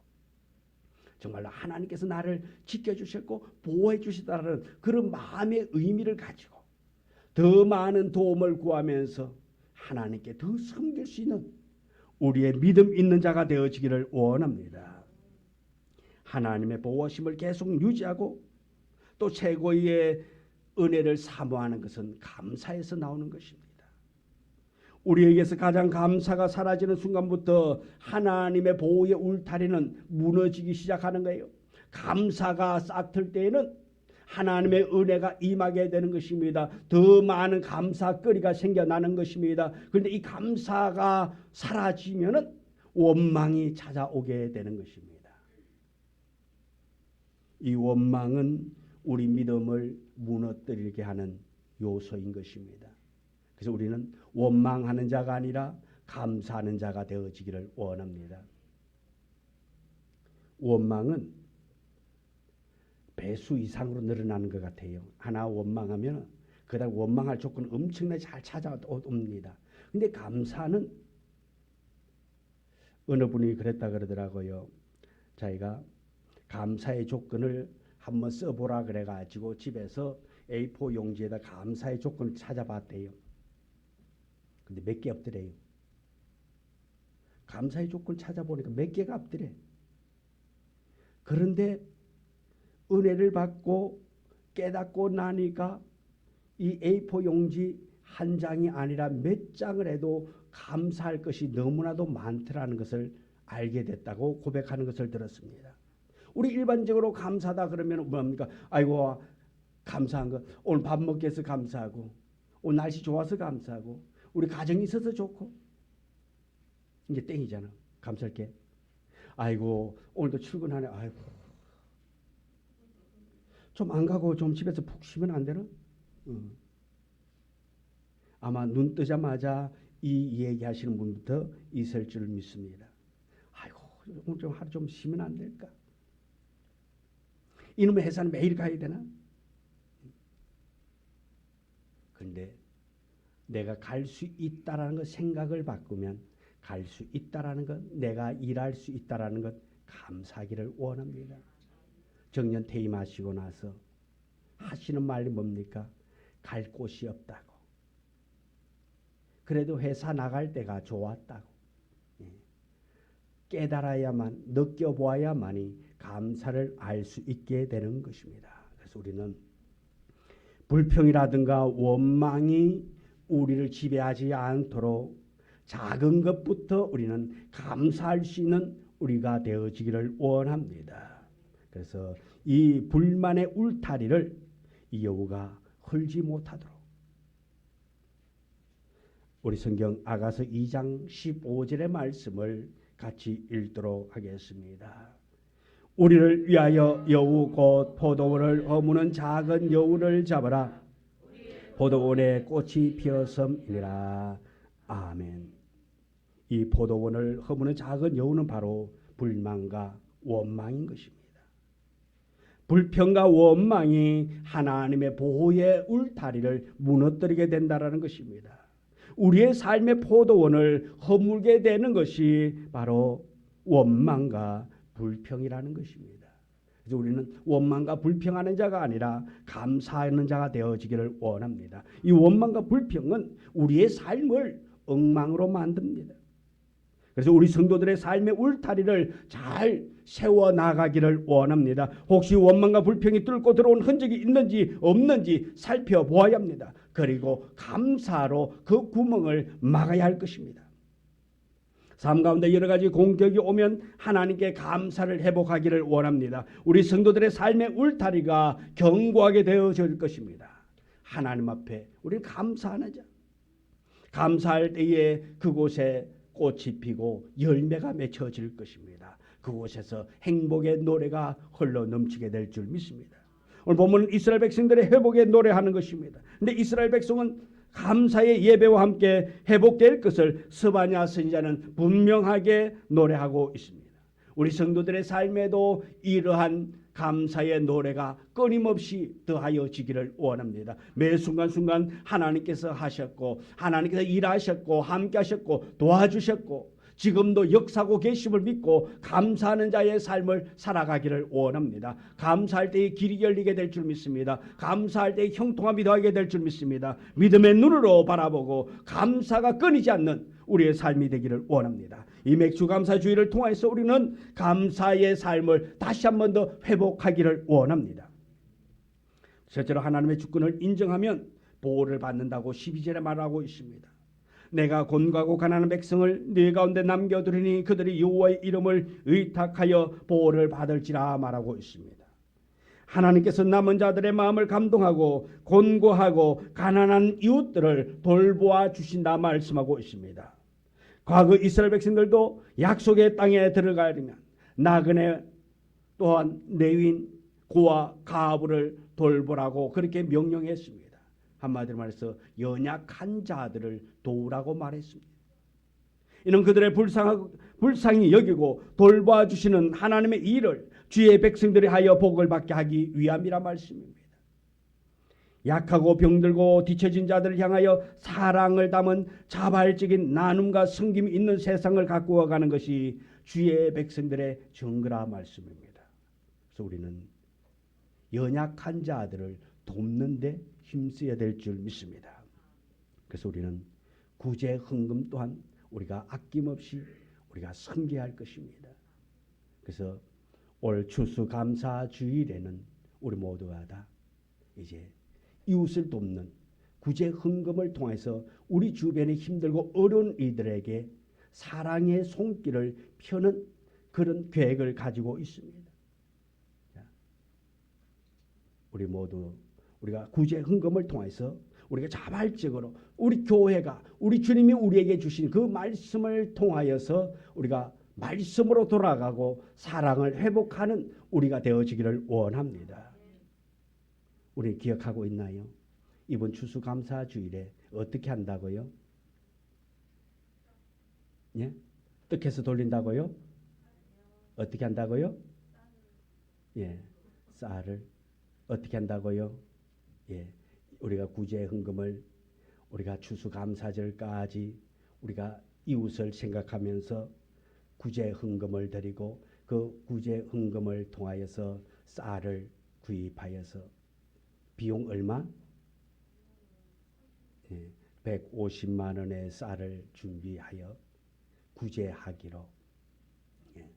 정말로 하나님께서 나를 지켜주셨고 보호해 주시다라는 그런 마음의 의미를 가지고 더 많은 도움을 구하면서 하나님께 더 섬길 수 있는 우리의 믿음 있는 자가 되어지기를 원합니다. 하나님의 보호하심을 계속 유지하고 또 최고의 은혜를 사모하는 것은 감사에서 나오는 것입니다. 우리에게서 가장 감사가 사라지는 순간부터 하나님의 보호의 울타리는 무너지기 시작하는 거예요. 감사가 싹틀 때에는 하나님의 은혜가 임하게 되는 것입니다. 더 많은 감사거리가 생겨나는 것입니다. 그런데 이 감사가 사라지면은 원망이 찾아오게 되는 것입니다. 이 원망은 우리 믿음을 무너뜨리게 하는 요소인 것입니다. 그래서 우리는 원망하는 자가 아니라 감사하는 자가 되어지기를 원합니다. 원망은 배수 이상으로 늘어나는 것 같아요. 하나 원망하면 그다음 원망할 조건 엄청나게 잘 찾아옵니다. 근데 감사는 어느 분이 그랬다 그러더라고요. 자기가 감사의 조건을 한번 써보라 그래가지고 집에서 A4 용지에다 감사의 조건을 찾아봤대요. 근데 몇 개 없더래요. 감사의 조건을 찾아보니까 몇 개가 없더래. 그런데 은혜를 받고 깨닫고 나니까 이 A4 용지 한 장이 아니라 몇 장을 해도 감사할 것이 너무나도 많더라는 것을 알게 됐다고 고백하는 것을 들었습니다. 우리 일반적으로 감사다 그러면 뭡니까? 아이고 감사한 거 오늘 밥 먹게 해서 감사하고 오늘 날씨 좋아서 감사하고 우리 가정이 있어서 좋고 이제 땡이잖아. 감사할 게 아이고 오늘도 출근하네. 아이고 좀 안 가고 좀 집에서 푹 쉬면 안 되나? 아마 눈 뜨자마자 이 얘기하시는 분부터 있을 줄 믿습니다. 아이고 오늘 좀 하루 좀 쉬면 안 될까? 이놈의 회사는 매일 가야 되나? 그런데 내가 갈 수 있다라는 것 생각을 바꾸면 갈 수 있다라는 것, 내가 일할 수 있다라는 것 감사하기를 원합니다. 정년 퇴임하시고 나서 하시는 말이 뭡니까? 갈 곳이 없다고. 그래도 회사 나갈 때가 좋았다고. 깨달아야만, 느껴보아야만이 감사를 알 수 있게 되는 것입니다. 그래서 우리는 불평이라든가 원망이 우리를 지배하지 않도록 작은 것부터 우리는 감사할 수 있는 우리가 되어지기를 원합니다. 그래서 이 불만의 울타리를 이 여우가 헐지 못하도록 우리 성경 아가서 2장 15절의 말씀을 같이 읽도록 하겠습니다. 우리를 위하여 여우 곧 포도원을 허무는 작은 여우를 잡아라. 포도원에 꽃이 피었음이니라. 아멘. 이 포도원을 허무는 작은 여우는 바로 불만과 원망인 것입니다. 불평과 원망이 하나님의 보호의 울타리를 무너뜨리게 된다는 것입니다. 우리의 삶의 포도원을 허물게 되는 것이 바로 원망과 불평이라는 것입니다. 그래서 우리는 원망과 불평하는 자가 아니라 감사하는 자가 되어지기를 원합니다. 이 원망과 불평은 우리의 삶을 엉망으로 만듭니다. 그래서 우리 성도들의 삶의 울타리를 잘 세워나가기를 원합니다. 혹시 원망과 불평이 뚫고 들어온 흔적이 있는지 없는지 살펴보아야 합니다. 그리고 감사로 그 구멍을 막아야 할 것입니다. 삶 가운데 여러 가지 공격이 오면 하나님께 감사를 회복하기를 원합니다. 우리 성도들의 삶의 울타리가 견고하게 되어질 것입니다. 하나님 앞에 우리는 감사하는 자. 감사할 때에 그곳에 꽃이 피고 열매가 맺혀질 것입니다. 그곳에서 행복의 노래가 흘러 넘치게 될 줄 믿습니다. 오늘 보면 이스라엘 백성들의 회복의 노래하는 것입니다. 근데 이스라엘 백성은 감사의 예배와 함께 회복될 것을 스바냐 선지자는 분명하게 노래하고 있습니다. 우리 성도들의 삶에도 이러한 감사의 노래가 끊임없이 더하여지기를 원합니다. 매 순간순간 하나님께서 하셨고 하나님께서 일하셨고 함께하셨고 도와주셨고 지금도 역사하고 계심을 믿고 감사하는 자의 삶을 살아가기를 원합니다. 감사할 때의 길이 열리게 될 줄 믿습니다. 감사할 때의 형통함이 더하게 될 줄 믿습니다. 믿음의 눈으로 바라보고 감사가 끊이지 않는 우리의 삶이 되기를 원합니다. 이 맥주감사주의를 통해서 우리는 감사의 삶을 다시 한 번 더 회복하기를 원합니다. 실제로 하나님의 주권을 인정하면 보호를 받는다고 12절에 말하고 있습니다. 내가 곤고하고 가난한 백성을 네 가운데 남겨두리니 그들이 여호와의 이름을 의탁하여 보호를 받을지라 말하고 있습니다. 하나님께서 남은 자들의 마음을 감동하고 곤고하고 가난한 이웃들을 돌보아 주신다 말씀하고 있습니다. 과거 이스라엘 백성들도 약속의 땅에 들어가려면 나그네 또한 레위인 고아 가부를 돌보라고 그렇게 명령했습니다. 한마디로 말해서 연약한 자들을 도우라고 말했습니다. 이는 그들의 불쌍히 여기고 돌봐주시는 하나님의 일을 주의 백성들이 하여 복을 받게 하기 위함이라 말씀입니다. 약하고 병들고 뒤처진 자들을 향하여 사랑을 담은 자발적인 나눔과 섬김이 있는 세상을 가꾸어 가는 것이 주의 백성들의 정거라 말씀입니다. 그래서 우리는 연약한 자들을 돕는 데 힘써야 될 줄 믿습니다. 그래서 우리는 구제 헌금 또한 우리가 아낌없이 우리가 섬겨야 할 것입니다. 그래서 올 추수감사주일에는 우리 모두가 다 이제 이웃을 돕는 구제 헌금을 통해서 우리 주변에 힘들고 어려운 이들에게 사랑의 손길을 펴는 그런 계획을 가지고 있습니다. 우리 모두 우리가 구제 헌금을 통해서 우리가 자발적으로 우리 교회가 우리 주님이 우리에게 주신 그 말씀을 통하여서 우리가 말씀으로 돌아가고 사랑을 회복하는 우리가 되어지기를 원합니다. 우리 기억하고 있나요? 이번 추수감사주일에 어떻게 한다고요? 예? 뜻해서 돌린다고요? 어떻게 한다고요? 예, 쌀을 어떻게 한다고요? 예, 우리가 구제 헌금을 우리가 추수감사절까지 우리가 이웃을 생각하면서 구제 헌금을 드리고 그 구제 헌금을 통하여서 쌀을 구입하여서 비용 얼마? 예, 150만 원의 쌀을 준비하여 구제하기로 예,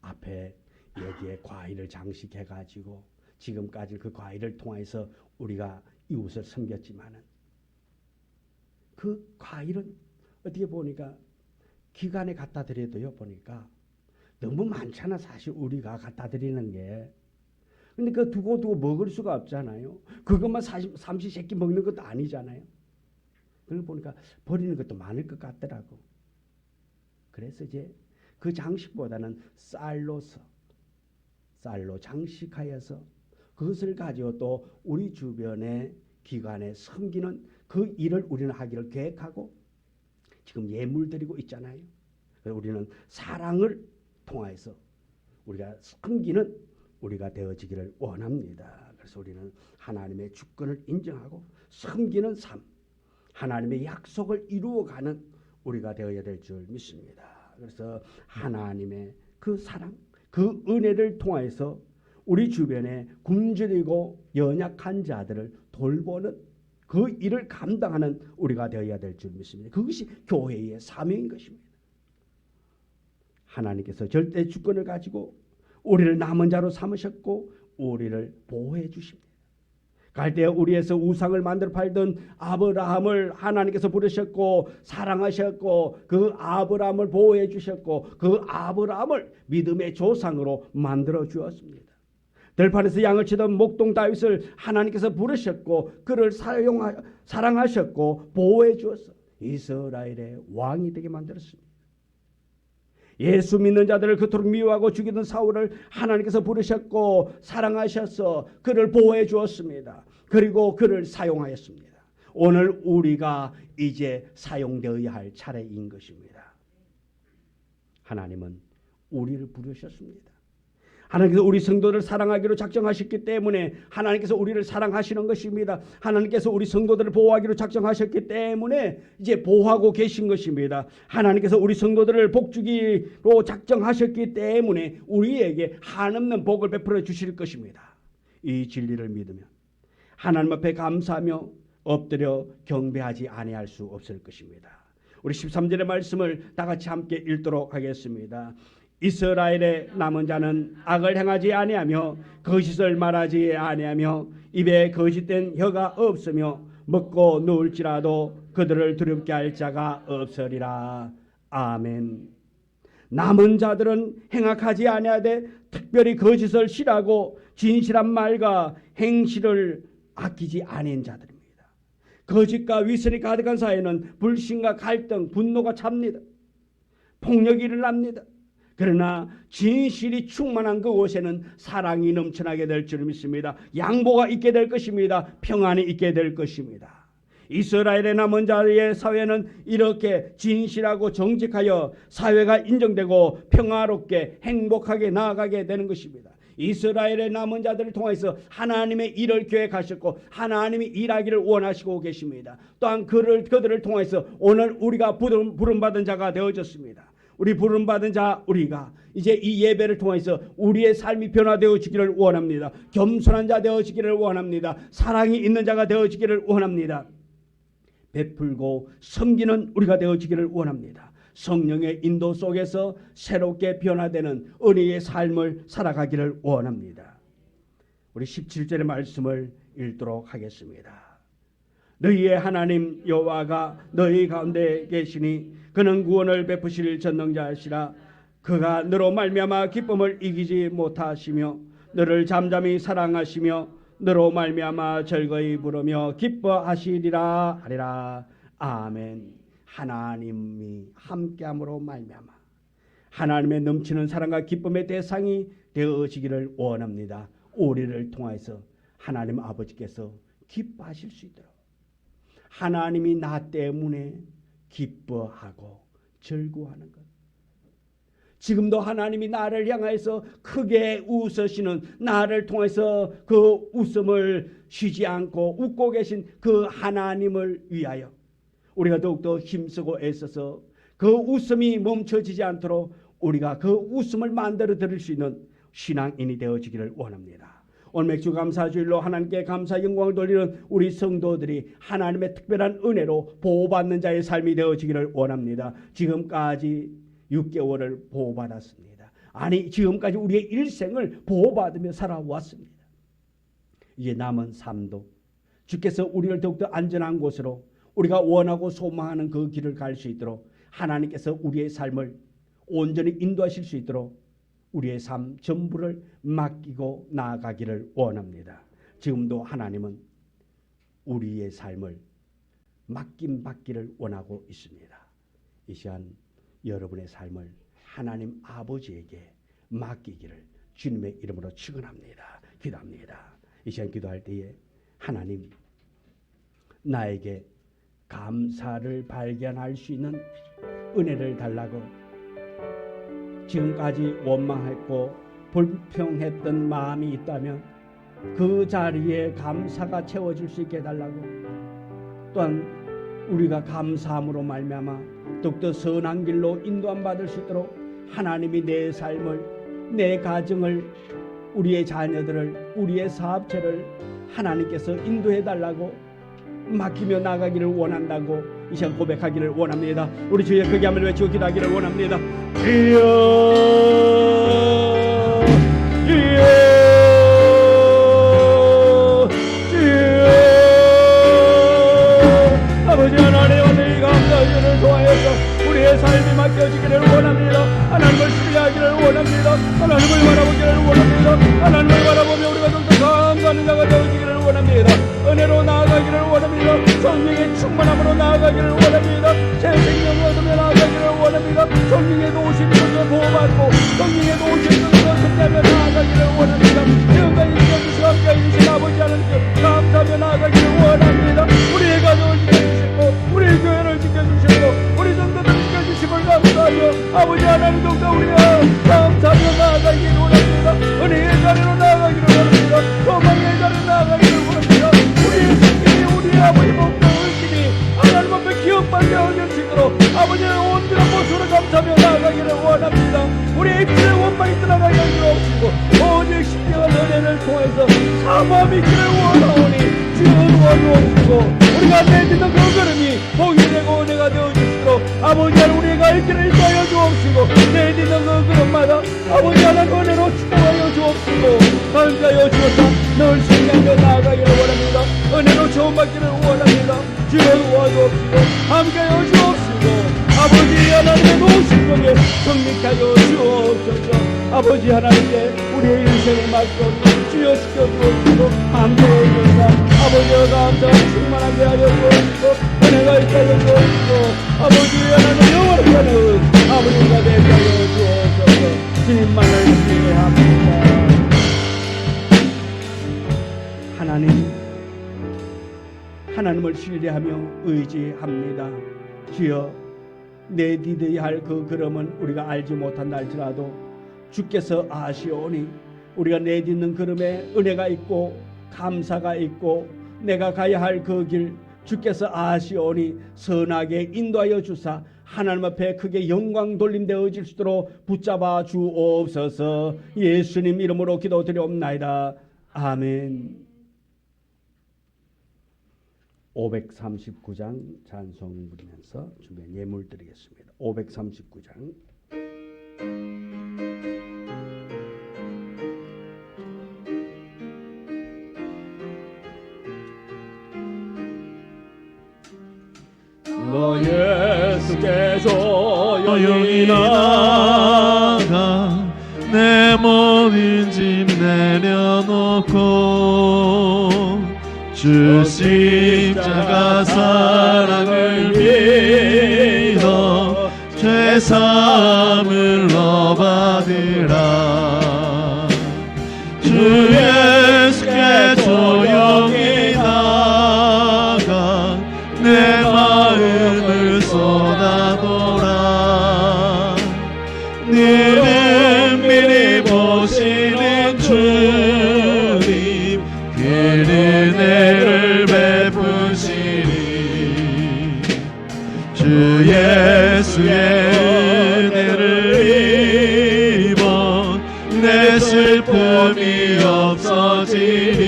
앞에 여기에 과일을 장식해 가지고 지금까지 그 과일을 통해서 우리가 이웃을 섬겼지만은 그 과일은 어떻게 보니까 기관에 갖다 드려도요 보니까 너무 많잖아 사실 우리가 갖다 드리는 게. 근데 그 두고 먹을 수가 없잖아요. 그것만 삼시세끼 먹는 것도 아니잖아요. 그걸 보니까 버리는 것도 많을 것 같더라고. 그래서 이제 그 장식보다는 쌀로 장식하여서 그것을 가지고 또 우리 주변의 기관에 섬기는 그 일을 우리는 하기를 계획하고 지금 예물 드리고 있잖아요. 그래서 우리는 사랑을 통해서 우리가 섬기는 우리가 되어지기를 원합니다. 그래서 우리는 하나님의 주권을 인정하고 섬기는 삶, 하나님의 약속을 이루어가는 우리가 되어야 될 줄 믿습니다. 그래서 하나님의 그 사랑, 그 은혜를 통해서 우리 주변에 굶주리고 연약한 자들을 돌보는 그 일을 감당하는 우리가 되어야 될 줄 믿습니다. 그것이 교회의 사명인 것입니다. 하나님께서 절대 주권을 가지고 우리를 남은 자로 삼으셨고 우리를 보호해 주십니다. 갈대아 우리에서 우상을 만들어 팔던 아브라함을 하나님께서 부르셨고 사랑하셨고 그 아브라함을 보호해 주셨고 그 아브라함을 믿음의 조상으로 만들어 주었습니다. 들판에서 양을 치던 목동 다윗을 하나님께서 부르셨고 그를 사랑하셨고 보호해 주어서 이스라엘의 왕이 되게 만들었습니다. 예수 믿는 자들을 그토록 미워하고 죽이던 사울을 하나님께서 부르셨고 사랑하셔서 그를 보호해 주었습니다. 그리고 그를 사용하였습니다. 오늘 우리가 이제 사용되어야 할 차례인 것입니다. 하나님은 우리를 부르셨습니다. 하나님께서 우리 성도를 사랑하기로 작정하셨기 때문에 하나님께서 우리를 사랑하시는 것입니다. 하나님께서 우리 성도들을 보호하기로 작정하셨기 때문에 이제 보호하고 계신 것입니다. 하나님께서 우리 성도들을 복주기로 작정하셨기 때문에 우리에게 한없는 복을 베풀어 주실 것입니다. 이 진리를 믿으면 하나님 앞에 감사하며 엎드려 경배하지 아니할 수 없을 것입니다. 우리 13절의 말씀을 다 같이 함께 읽도록 하겠습니다. 이스라엘의 남은 자는 악을 행하지 아니하며 거짓을 말하지 아니하며 입에 거짓된 혀가 없으며 먹고 누울지라도 그들을 두렵게 할 자가 없으리라. 아멘. 남은 자들은 행악하지 아니하되 특별히 거짓을 싫어하고 진실한 말과 행실을 아끼지 아닌 자들입니다. 거짓과 위선이 가득한 사회는 불신과 갈등, 분노가 찹니다. 폭력이 일어납니다. 그러나 진실이 충만한 그곳에는 사랑이 넘쳐나게 될 줄 믿습니다. 양보가 있게 될 것입니다. 평안이 있게 될 것입니다. 이스라엘의 남은 자의 사회는 이렇게 진실하고 정직하여 사회가 인정되고 평화롭게 행복하게 나아가게 되는 것입니다. 이스라엘의 남은 자들을 통해서 하나님의 일을 계획하셨고 하나님이 일하기를 원하시고 계십니다. 또한 그들을 통해서 오늘 우리가 부름받은 자가 되어졌습니다. 우리 부름받은 자 우리가 이제 이 예배를 통해서 우리의 삶이 변화되어지기를 원합니다. 겸손한 자 되어지기를 원합니다. 사랑이 있는 자가 되어지기를 원합니다. 베풀고 섬기는 우리가 되어지기를 원합니다. 성령의 인도 속에서 새롭게 변화되는 은혜의 삶을 살아가기를 원합니다. 우리 17절의 말씀을 읽도록 하겠습니다. 너희의 하나님 여호와가 너희 가운데 계시니 그는 구원을 베푸실 전능자시라. 그가 너로 말미암아 기쁨을 이기지 못하시며 너를 잠잠히 사랑하시며 너로 말미암아 즐거이 부르며 기뻐하시리라 하리라. 아멘. 하나님이 함께함으로 말미암아 하나님의 넘치는 사랑과 기쁨의 대상이 되어지기를 원합니다. 우리를 통해서 하나님 아버지께서 기뻐하실 수 있도록 하나님이 나 때문에 기뻐하고 즐거워하는 것. 지금도 하나님이 나를 향해서 크게 웃으시는 나를 통해서 그 웃음을 쉬지 않고 웃고 계신 그 하나님을 위하여 우리가 더욱더 힘쓰고 애써서 그 웃음이 멈춰지지 않도록 우리가 그 웃음을 만들어 드릴 수 있는 신앙인이 되어지기를 원합니다. 오늘 맥주 감사주일로 하나님께 감사 영광을 돌리는 우리 성도들이 하나님의 특별한 은혜로 보호받는 자의 삶이 되어지기를 원합니다. 지금까지 6개월을 보호받았습니다. 아니 지금까지 우리의 일생을 보호받으며 살아왔습니다. 이제 남은 삶도 주께서 우리를 더욱더 안전한 곳으로 우리가 원하고 소망하는 그 길을 갈 수 있도록 하나님께서 우리의 삶을 온전히 인도하실 수 있도록 우리의 삶 전부를 맡기고 나아가기를 원합니다. 지금도 하나님은 우리의 삶을 맡김받기를 원하고 있습니다. 이 시간 여러분의 삶을 하나님 아버지에게 맡기기를 주님의 이름으로 축원합니다. 기도합니다. 이 시간 기도할 때에 하나님 나에게 감사를 발견할 수 있는 은혜를 달라고 지금까지 원망했고 불평했던 마음이 있다면 그 자리에 감사가 채워질 수 있게 해달라고 또한 우리가 감사함으로 말미암아 더욱더 선한 길로 인도함 받을 수 있도록 하나님이 내 삶을 내 가정을 우리의 자녀들을, 우리의 사업체를 하나님께서 인도해 달라고 맡기며 나가기를 원한다고 이 시간 고백하기를 원합니다. 우리 주의 그 기함을 외치고 기도하기를 원합니다. 주여 주여 주여 아버지 하나님 오늘 이 감사주를 통하여서 우리의 삶이 맡겨지기를 원합니다. 하나님을 신뢰하기를 원합니다. 하나님을 바라보기를 원합니다. 하나님을 바라보며 우리가 좀 더 강하는 자가 되어지기를 원합니다. 은혜로 나아가기를 원합니다. 성령의 충만함으로 나아가기를 원합니다. 새 생명을 얻으며 나아가기를 원합니다. 성령의 도우심을 보호받고 성령의 도우심을 승리하며 나아가기를 원합니다. 지금까지 주시고 함께해 주신 아버지 하나님께 감사하며 나아가기를 원합니다. 우리의 가정을 지켜주시고 우리의 교회를 지켜주시고 우리 성도들 지켜주심을 감사하며 아버지 하나님 동자 우리가 감사하며 나아가기를 원합니다. 은혜의 자리로 나아가기를 원합니다. 소망의 자리로 나아가기를 원합니다. 우리의 생명이 우리의 아버지 목적을 지니 하나님 앞에 기억받게 하여 주시도록 아버지의 온전한 모습으로 감사하며 나아가기를 원합니다. 우리의 입술에 원망이 드러나게 하여 주시고 오직 신령한 은혜를 통해서 사모함이 있기를 원하오니 주여 도와주옵시고 우리가 내딛는 그 걸음이 복이 되고 은혜가 되어주시도록 아버지 하나님 우리가 갈 길을 인도하여 주옵시고 내딛는 그 걸음마다 아버지 하나님 은혜로 축복하여 주옵시고 감사하여 주옵사 늘 신뢰하며 나아가기를 원합니다. 은혜로 처음받기를 원합니다. 주여 도와주옵시고 함께하여 주옵시고 아버지 하나님의 노신 중에 성립하여 주옵소서. 아버지 하나님께 우리의 인생을 맡겨 주여 시켜주옵시고 함께해 주옵사 아버지와 감사와 충만하게 하여 주옵시고 은혜가 있게 하여 주옵시고 아버지 하나님 영원하는 아버지가 되게 하여 주옵소서. 주님만을 신뢰합니다. 하나님을 신뢰하며 의지합니다. 주여 내디뎌야 할 그 걸음은 우리가 알지 못한다 할지라도 주께서 아시오니 우리가 내딛는 걸음에 은혜가 있고 감사가 있고 내가 가야 할 그 길 주께서 아시오니 선하게 인도하여 주사 하나님 앞에 크게 영광 돌림되어질 수 있도록 붙잡아 주옵소서. 예수님 이름으로 기도드리옵나이다. 아멘. 539장 찬송 부르면서 준비한 예물 드리겠습니다. 539장 너 예수께 조용히 조용히 나 나가 내 모든 짐 내려놓고 주 십자가 사랑을 믿어 죄사함을 얻으라. 주 예수께 조용히 나가 내 마음을 쏟아놓으라. 늘 은밀히 보시는 주님 그 은혜를 베푸시니 주 예수의 은혜를 입어 내 슬픔이 없어지니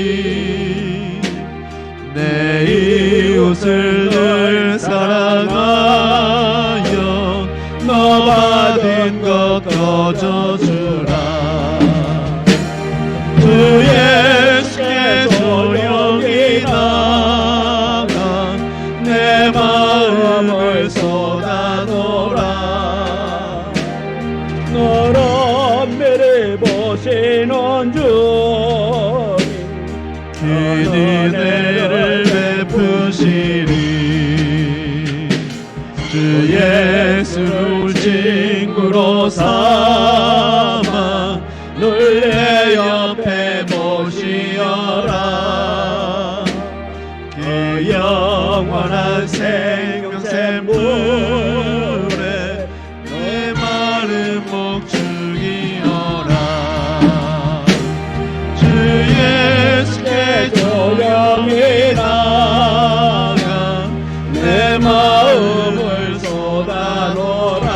내 이웃을 늘 사랑하여 너 받은 것 거저주라. 주 예수께 조용히 나가 내 마음을 쏟아놓으라. 너를 매를 보시는 주님 그 은혜를 베푸시리. 주 예수를 친구로 삼아 늘 내 옆에 모시어라. 그 영원한 생명샘 물에 내 마른 목 죽이어라. 주 예수께 조용히 나가 내 마음을 쏟아놓으라.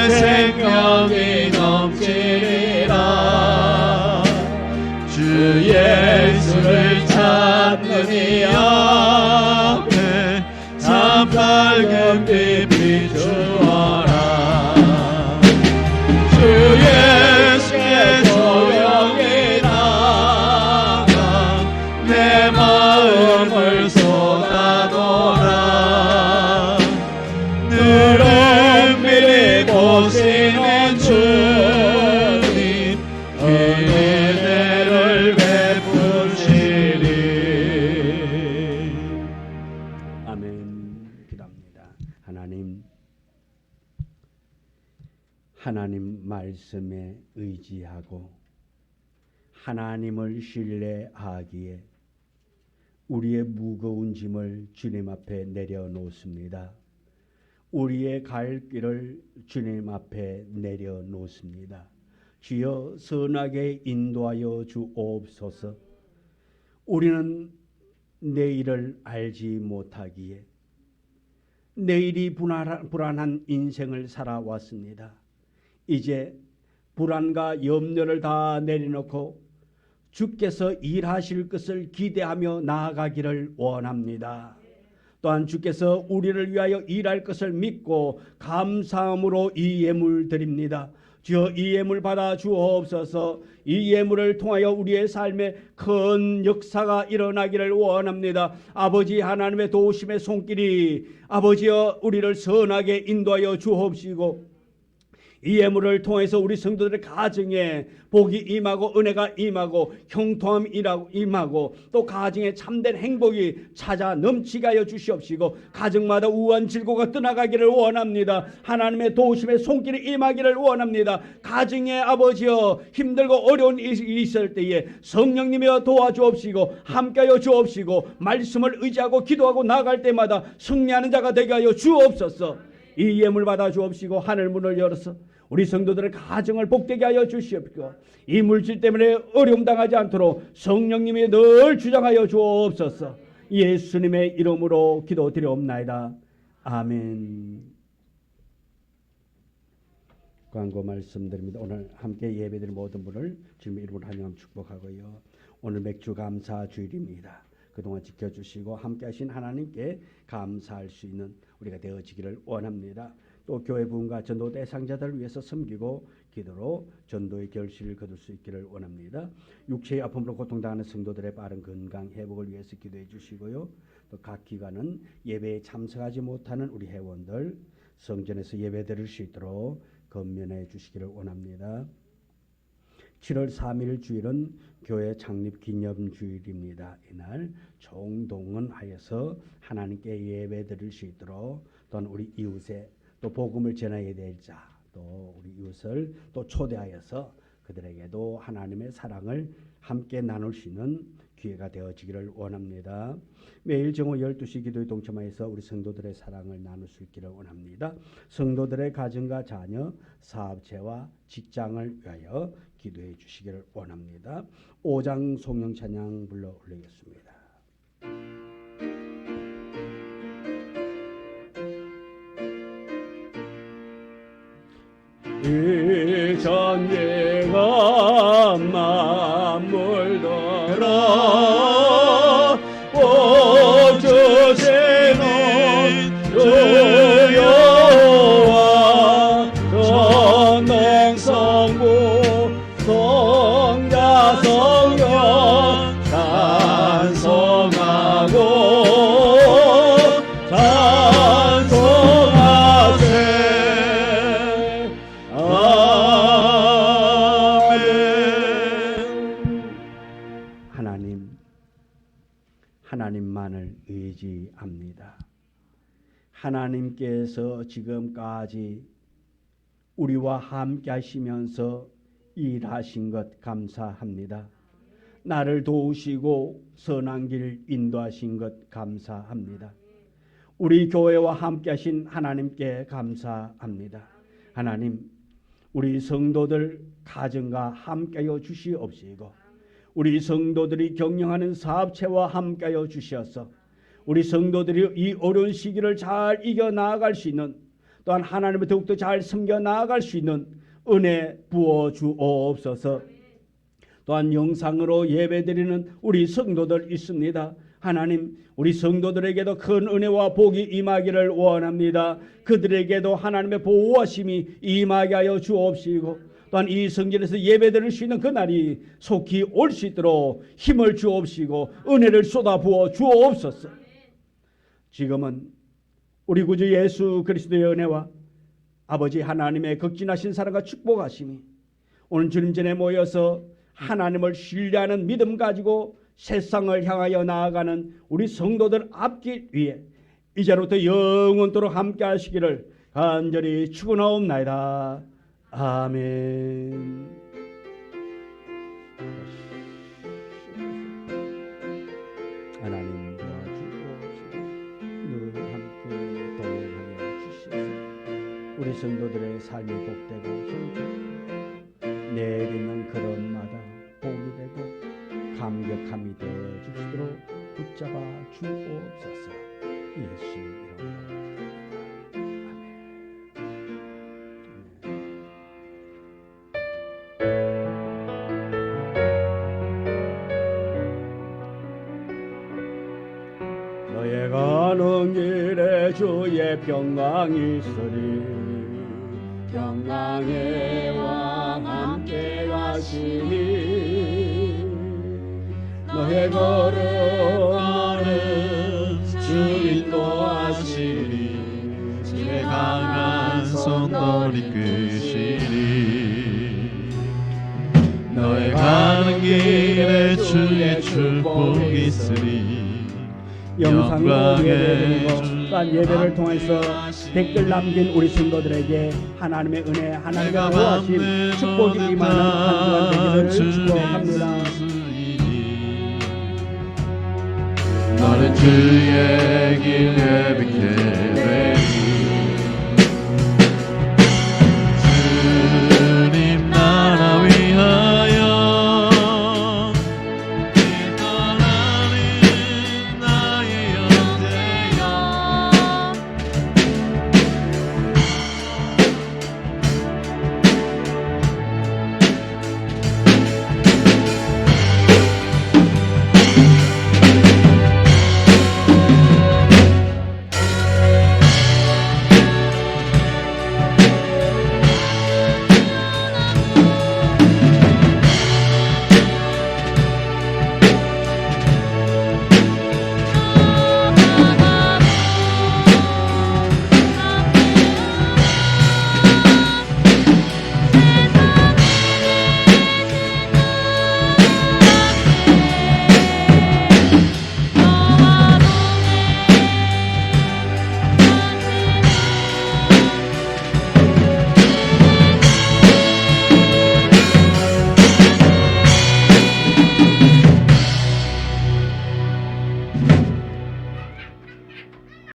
생명이 넘치리라. 주 예수를 찾는 이 앞에 참 밝은 빛 비추어라. 주 예수의 조명이 나가 내 마음을 쏟아놓으라. 늘 은밀히 보시는 주님 은혜를 베푸시리. 아멘. 기도합니다. 하나님 말씀에 의지하고 하나님을 신뢰하기에 우리의 무거운 짐을 주님 앞에 내려놓습니다. 우리의 갈 길을 주님 앞에 내려놓습니다. 주여 선하게 인도하여 주옵소서. 우리는 내일을 알지 못하기에 내일이 불안한 인생을 살아왔습니다. 이제 불안과 염려를 다 내려놓고 주께서 일하실 것을 기대하며 나아가기를 원합니다. 또한 주께서 우리를 위하여 일할 것을 믿고 감사함으로 이 예물 드립니다. 주여 이 예물 받아 주옵소서. 이 예물을 통하여 우리의 삶에 큰 역사가 일어나기를 원합니다. 아버지 하나님의 도우심의 손길이 아버지여 우리를 선하게 인도하여 주옵시고 이 예물을 통해서 우리 성도들의 가정에 복이 임하고 은혜가 임하고 형통함이 임하고 또 가정에 참된 행복이 찾아 넘치게 하여 주시옵시고 가정마다 우한 질고가 떠나가기를 원합니다. 하나님의 도우심의 손길이 임하기를 원합니다. 가정에 아버지여 힘들고 어려운 일이 있을 때에 성령님이여 도와주옵시고 함께하여 주옵시고 말씀을 의지하고 기도하고 나아갈 때마다 승리하는 자가 되게 하여 주옵소서. 이 예물 받아 주옵시고 하늘 문을 열어서 우리 성도들의 가정을 복되게 하여 주시옵시고 이 물질 때문에 어려움 당하지 않도록 성령님이 늘 주장하여 주옵소서. 예수님의 이름으로 기도드리옵나이다. 아멘. 광고 말씀드립니다. 오늘 함께 예배드린 모든 분을 주님의 이름으로 환영함 축복하고요. 오늘 맥주 감사 주일입니다. 그동안 지켜주시고 함께하신 하나님께 감사할 수 있는 우리가 되어지기를 원합니다. 또 교회 부흥과 전도 대상자들을 위해서 섬기고 기도로 전도의 결실을 거둘 수 있기를 원합니다. 육체의 아픔으로 고통당하는 성도들의 빠른 건강 회복을 위해서 기도해 주시고요. 또 각 기관은 예배에 참석하지 못하는 우리 회원들 성전에서 예배 드릴 수 있도록 건면해 주시기를 원합니다. 7월 3일 주일은 교회 창립 기념 주일입니다. 이날 총동원하여서 하나님께 예배 드릴 수 있도록 또한 우리 이웃에 또 복음을 전해야 될 자, 또 우리 이웃을 또 초대하여서 그들에게도 하나님의 사랑을 함께 나눌 수 있는 기회가 되어지기를 원합니다. 매일 정오 12시 기도에 동참하여서 우리 성도들의 사랑을 나눌 수 있기를 원합니다. 성도들의 가정과 자녀, 사업체와 직장을 위하여 기도해 주시기를 원합니다. 5장 송영 찬양 불러 올리겠습니다. 이 전예가 만물 들어 오주시는 주 여호와 전능성부 성자 성령 찬송하고 하나님만을 의지합니다. 하나님께서 지금까지 우리와 함께 하시면서 일하신 것 감사합니다. 나를 도우시고 선한 길 인도하신 것 감사합니다. 우리 교회와 함께 하신 하나님께 감사합니다. 하나님, 우리 성도들 가정과 함께하여 주시옵시고 우리 성도들이 경영하는 사업체와 함께하여 주시어서 우리 성도들이 이 어려운 시기를 잘 이겨나갈 수 있는 또한 하나님을 더욱더 잘 섬겨 나아갈 수 있는 은혜 부어 주옵소서. 또한 영상으로 예배드리는 우리 성도들 있습니다. 하나님, 우리 성도들에게도 큰 은혜와 복이 임하기를 원합니다. 그들에게도 하나님의 보호하심이 임하게 하여 주옵시고, 또한 이 성전에서 예배드릴 수 있는 그날이 속히 올 수 있도록 힘을 주옵시고 은혜를 쏟아부어 주옵소서. 지금은 우리 구주 예수 그리스도의 은혜와 아버지 하나님의 극진하신 사랑과 축복하심이 오늘 주님 전에 모여서 하나님을 신뢰하는 믿음 가지고 세상을 향하여 나아가는 우리 성도들 앞길 위해 이제부터 영원토록 함께 하시기를 간절히 축원하옵나이다. 아멘. 하나님 도와주옵시고 늘 함께 동행하여 주시옵소서. 우리 성도들의 삶이 복되고 행복되고 내리는 걸음마다 복이 되고 감격함이 되어 주시도록 붙잡아 주옵소서. 예수 이름으로. 너의 가는 길에 주의 평강이 있으리. 평강의 왕 함께 가시니 너의 걸음가는 주 인도하시리. 주의 강한 손 너를 이끄시리. 너의 가는 길에 주의 축복이 있으리. 영상으로 예배드리고 또한 예배를 통해서 댓글 남긴 우리 성도들에게 하나님의 은혜, 하나님의 보호하심, 축복이 임하는 한 주간 되기를 축복합니다. 너는 주의 길 예비케